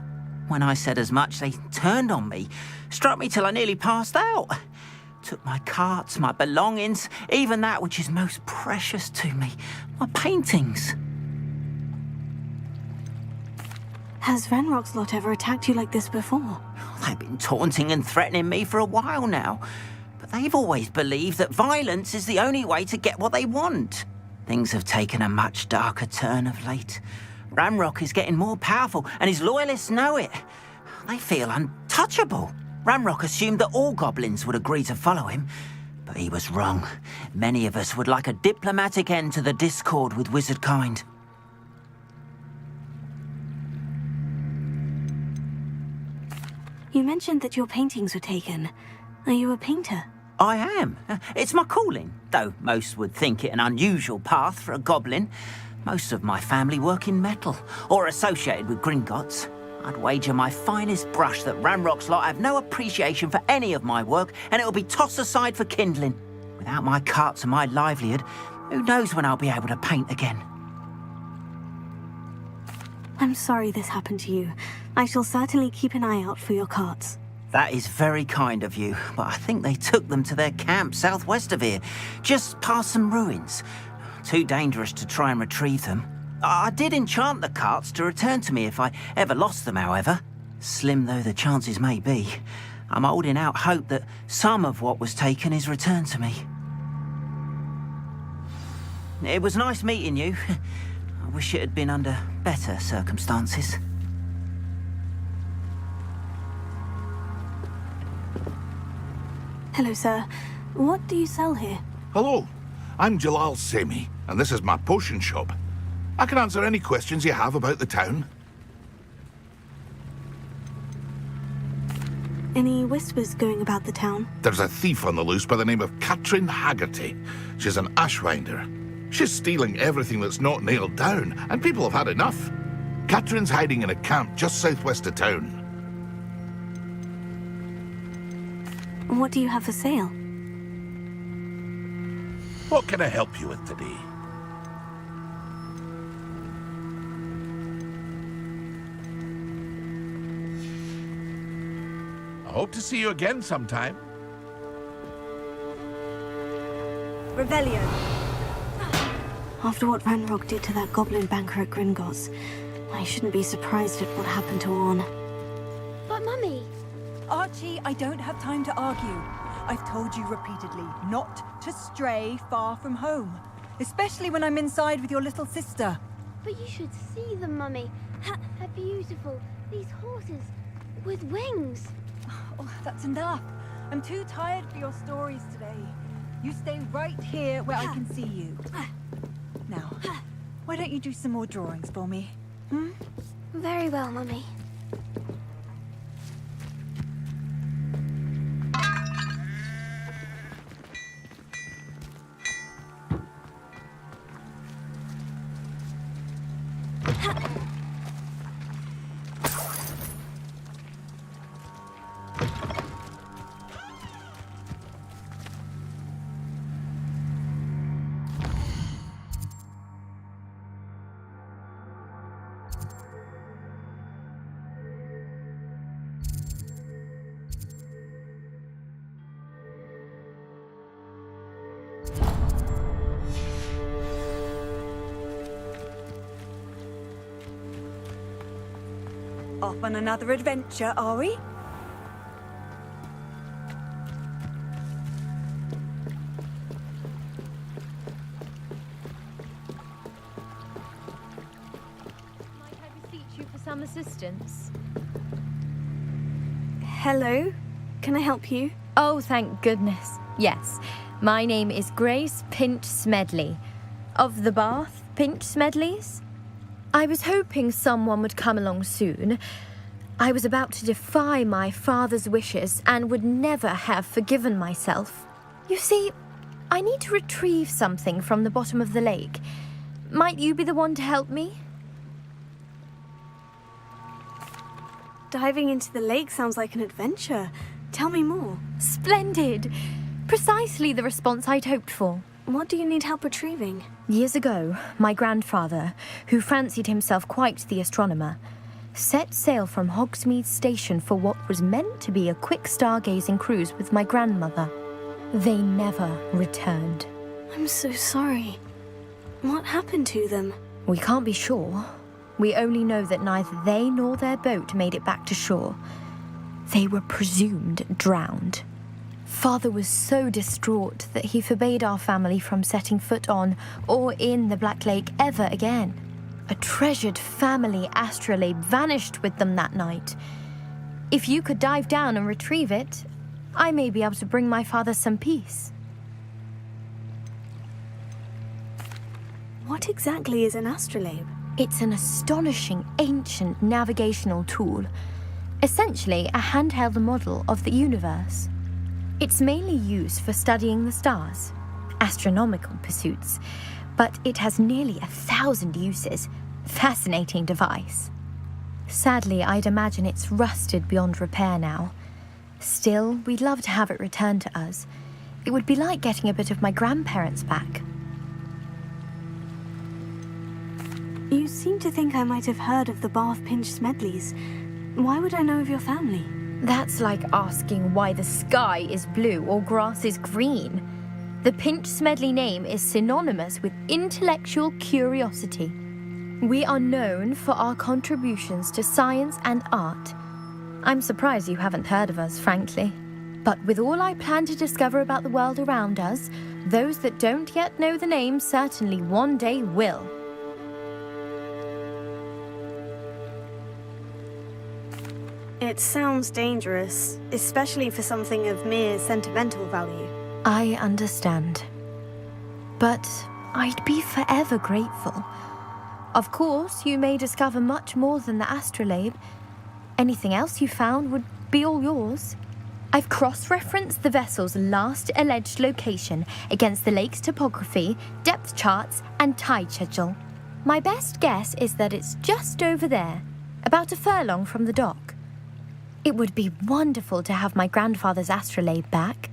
When I said as much, they turned on me, struck me till I nearly passed out. Took my carts, my belongings, even that which is most precious to me, my paintings. Has Ranrock's lot ever attacked you like this before? They've been taunting and threatening me for a while now, but they've always believed that violence is the only way to get what they want. Things have taken a much darker turn of late. Ranrock is getting more powerful, and his loyalists know it. They feel untouchable. Ranrock assumed that all goblins would agree to follow him, but he was wrong. Many of us would like a diplomatic end to the discord with wizard kind. You mentioned that your paintings were taken. Are you a painter? I am. It's my calling, though most would think it an unusual path for a goblin. Most of my family work in metal, or associated with Gringotts. I'd wager my finest brush that Ranrock's lot have no appreciation for any of my work, and it'll be tossed aside for kindling. Without my carts and my livelihood, who knows when I'll be able to paint again. I'm sorry this happened to you. I shall certainly keep an eye out for your carts. That is very kind of you, but I think they took them to their camp southwest of here, just past some ruins. Too dangerous to try and retrieve them. I did enchant the carts to return to me if I ever lost them, however. Slim though the chances may be, I'm holding out hope that some of what was taken is returned to me. It was nice meeting you. I wish it had been under better circumstances. Hello, sir. What do you sell here? Hello, I'm Jalal Semi, and this is my potion shop. I can answer any questions you have about the town. Any whispers going about the town? There's a thief on the loose by the name of Katrin Haggerty. She's an ashwinder. She's stealing everything that's not nailed down, and people have had enough. Katrin's hiding in a camp just southwest of town. What do you have for sale? What can I help you with today? I hope to see you again sometime. Revelio. After what Ranrock did to that goblin banker at Gringotts, I shouldn't be surprised at what happened to Orn. But Mummy... Archie, I don't have time to argue. I've told you repeatedly not to stray far from home. Especially when I'm inside with your little sister. But you should see them, Mummy. They're beautiful. These horses with wings. Oh, that's enough. I'm too tired for your stories today. You stay right here where I can see you. Now, why don't you do some more drawings for me? Hmm? Very well, Mummy. Off on another adventure, are we? Might I beseech you for some assistance? Hello? Can I help you? Oh, thank goodness. Yes. My name is Grace Pinch Smedley. Of the Bath Pinch Smedleys? I was hoping someone would come along soon. I was about to defy my father's wishes and would never have forgiven myself. You see, I need to retrieve something from the bottom of the lake. Might you be the one to help me? Diving into the lake sounds like an adventure. Tell me more. Splendid! Precisely the response I'd hoped for. What do you need help retrieving? Years ago, my grandfather, who fancied himself quite the astronomer, set sail from Hogsmeade Station for what was meant to be a quick stargazing cruise with my grandmother. They never returned. I'm so sorry. What happened to them? We can't be sure. We only know that neither they nor their boat made it back to shore. They were presumed drowned. Father was so distraught that he forbade our family from setting foot on or in the Black Lake ever again. A treasured family astrolabe vanished with them that night. If you could dive down and retrieve it, I may be able to bring my father some peace. What exactly is an astrolabe? It's an astonishing ancient navigational tool, essentially a handheld model of the universe. It's mainly used for studying the stars, astronomical pursuits, but it has nearly 1,000 uses. Fascinating device. Sadly, I'd imagine it's rusted beyond repair now. Still, we'd love to have it returned to us. It would be like getting a bit of my grandparents back. You seem to think I might have heard of the Bath Pinch Smedleys. Why would I know of your family? That's like asking why the sky is blue or grass is green. The Pinch Smedley name is synonymous with intellectual curiosity. We are known for our contributions to science and art. I'm surprised you haven't heard of us, frankly. But with all I plan to discover about the world around us, those that don't yet know the name certainly one day will. It sounds dangerous, especially for something of mere sentimental value. I understand. But I'd be forever grateful. Of course, you may discover much more than the astrolabe. Anything else you found would be all yours. I've cross-referenced the vessel's last alleged location against the lake's topography, depth charts, and tide schedule. My best guess is that it's just over there, about a furlong from the dock. It would be wonderful to have my grandfather's astrolabe back.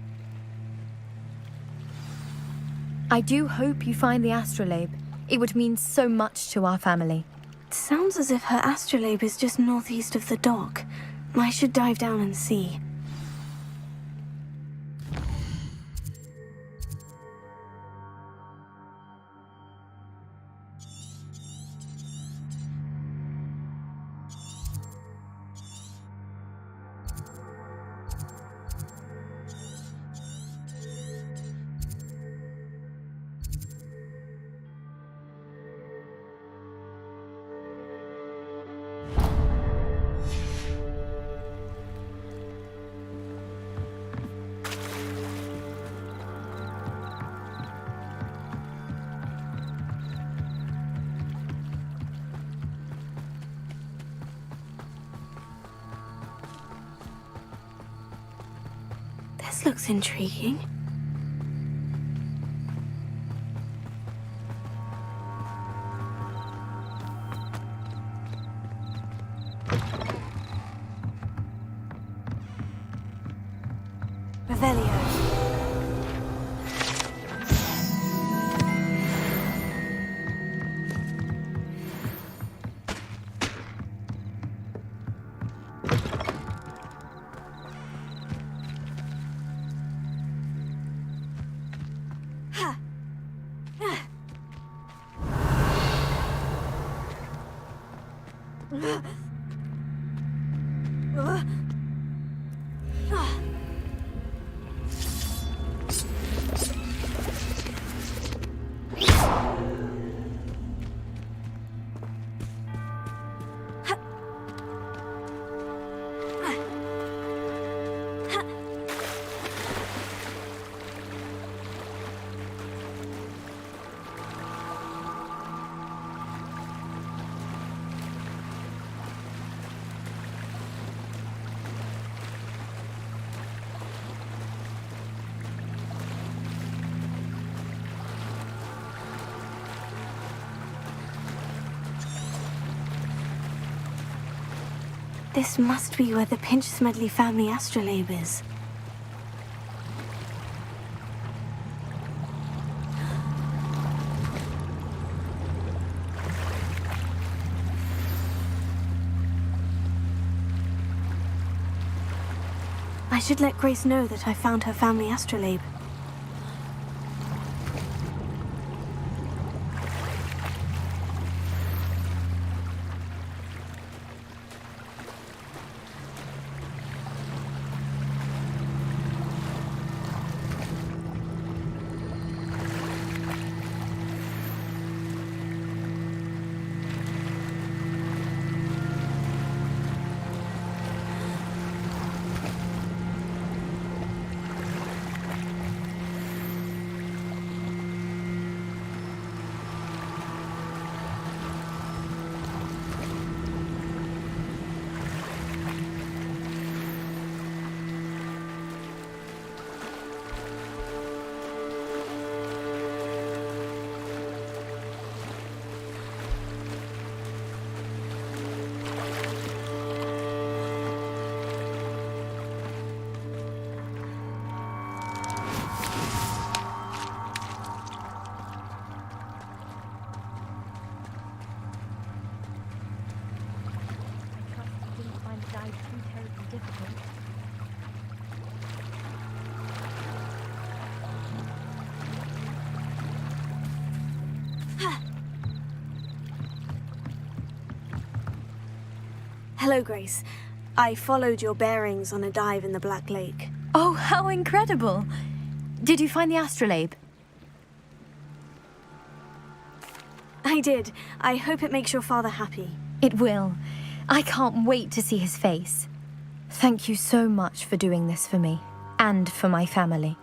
I do hope you find the astrolabe. It would mean so much to our family. It sounds as if her astrolabe is just northeast of the dock. I should dive down and see. This looks intriguing. Revelio. This must be where the Pinch-Smedley family astrolabe is. I should let Grace know that I found her family astrolabe. Hello, Grace. I followed your bearings on a dive in the Black Lake. Oh, how incredible! Did you find the astrolabe? I did. I hope it makes your father happy. It will. I can't wait to see his face. Thank you so much for doing this for me, and for my family.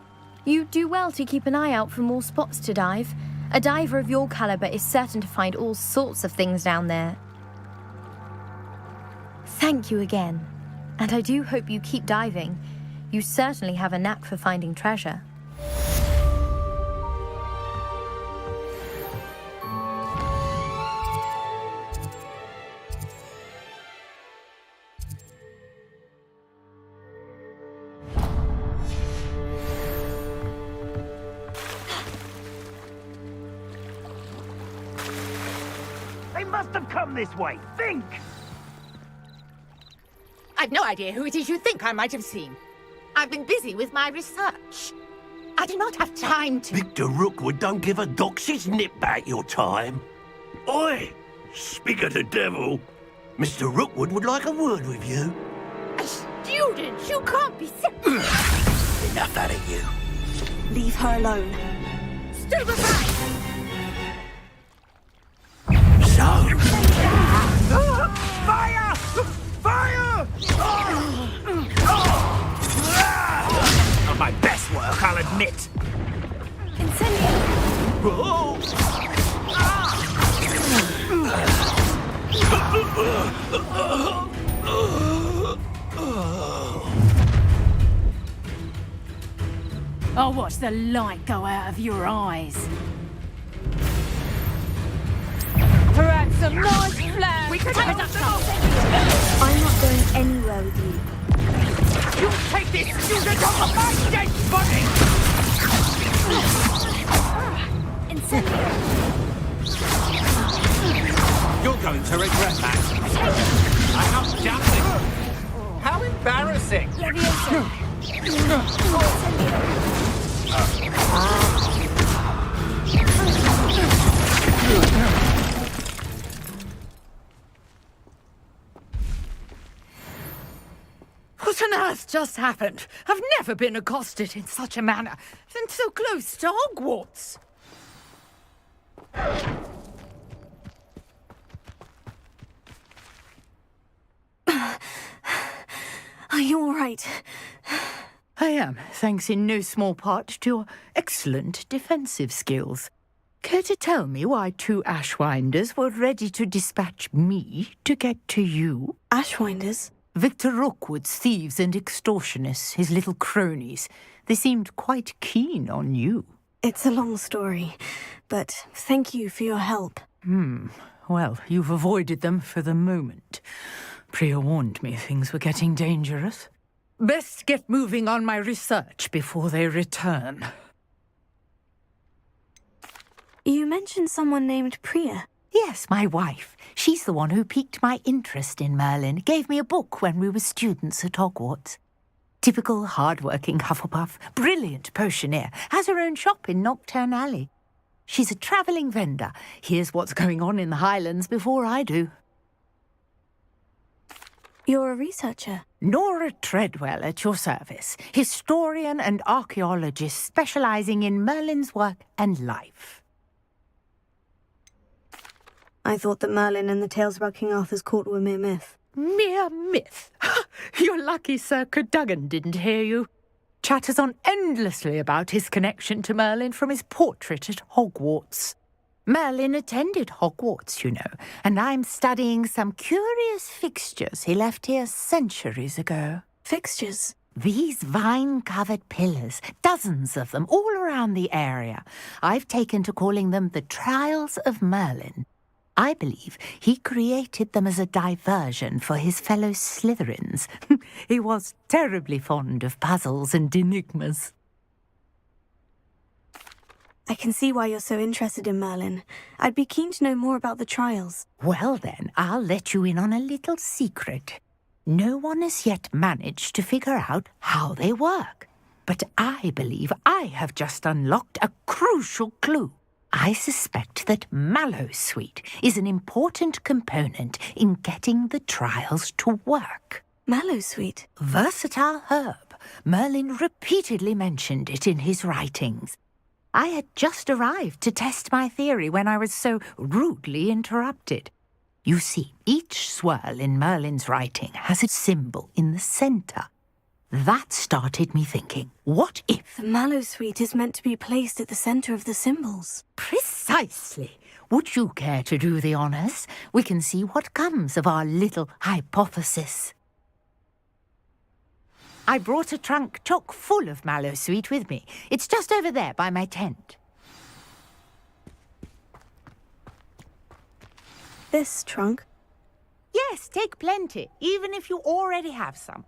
You do well to keep an eye out for more spots to dive. A diver of your caliber is certain to find all sorts of things down there. Thank you again, and I do hope you keep diving. You certainly have a knack for finding treasure. They must have come this way. Think! I've no idea who it is you think I might have seen. I've been busy with my research. I do not have time to... Victor Rookwood don't give a doxy's nip back your time. Oi! Speak of the devil. Mr. Rookwood would like a word with you. A student? You can't be... Enough out of you. Leave her alone. Stupefy! So... Fire! Fire! Not my best work, I'll admit. I'll watch the light go out of your eyes. Perhaps some nice flash. We could have something. I'm not going anywhere with you. You take this student off of my dead body! Incendio! You're going to regret that. I have jumping. How embarrassing! What on earth just happened? I've never been accosted in such a manner, and so close to Hogwarts. Are you all right? I am, thanks in no small part to your excellent defensive skills. Care to tell me why two Ashwinders were ready to dispatch me to get to you? Ashwinders? Victor Rookwood's thieves and extortionists, his little cronies. They seemed quite keen on you. It's a long story, but thank you for your help. Well, you've avoided them for the moment. Priya warned me things were getting dangerous. Best get moving on my research before they return. You mentioned someone named Priya. Yes, my wife. She's the one who piqued my interest in Merlin, gave me a book when we were students at Hogwarts. Typical hard-working Hufflepuff, brilliant potioneer, has her own shop in Knockturn Alley. She's a travelling vendor, hears what's going on in the Highlands before I do. You're a researcher? Nora Treadwell at your service, historian and archaeologist specialising in Merlin's work and life. I thought that Merlin and the tales about King Arthur's court were mere myth. Mere myth? You're lucky Sir Cadogan didn't hear you. Chatters on endlessly about his connection to Merlin from his portrait at Hogwarts. Merlin attended Hogwarts, you know, and I'm studying some curious fixtures he left here centuries ago. Fixtures? These vine-covered pillars, dozens of them, all around the area. I've taken to calling them the Trials of Merlin. I believe he created them as a diversion for his fellow Slytherins. He was terribly fond of puzzles and enigmas. I can see why you're so interested in Merlin. I'd be keen to know more about the trials. Well then, I'll let you in on a little secret. No one has yet managed to figure out how they work. But I believe I have just unlocked a crucial clue. I suspect that Mallowsweet is an important component in getting the trials to work. Mallowsweet? Versatile herb, Merlin repeatedly mentioned it in his writings. I had just arrived to test my theory when I was so rudely interrupted. You see, each swirl in Merlin's writing has a symbol in the center. That started me thinking, what if... The Mallowsweet is meant to be placed at the center of the symbols. Precisely. Would you care to do the honors? We can see what comes of our little hypothesis. I brought a trunk chock full of Mallowsweet with me. It's just over there by my tent. This trunk? Yes, take plenty, even if you already have some.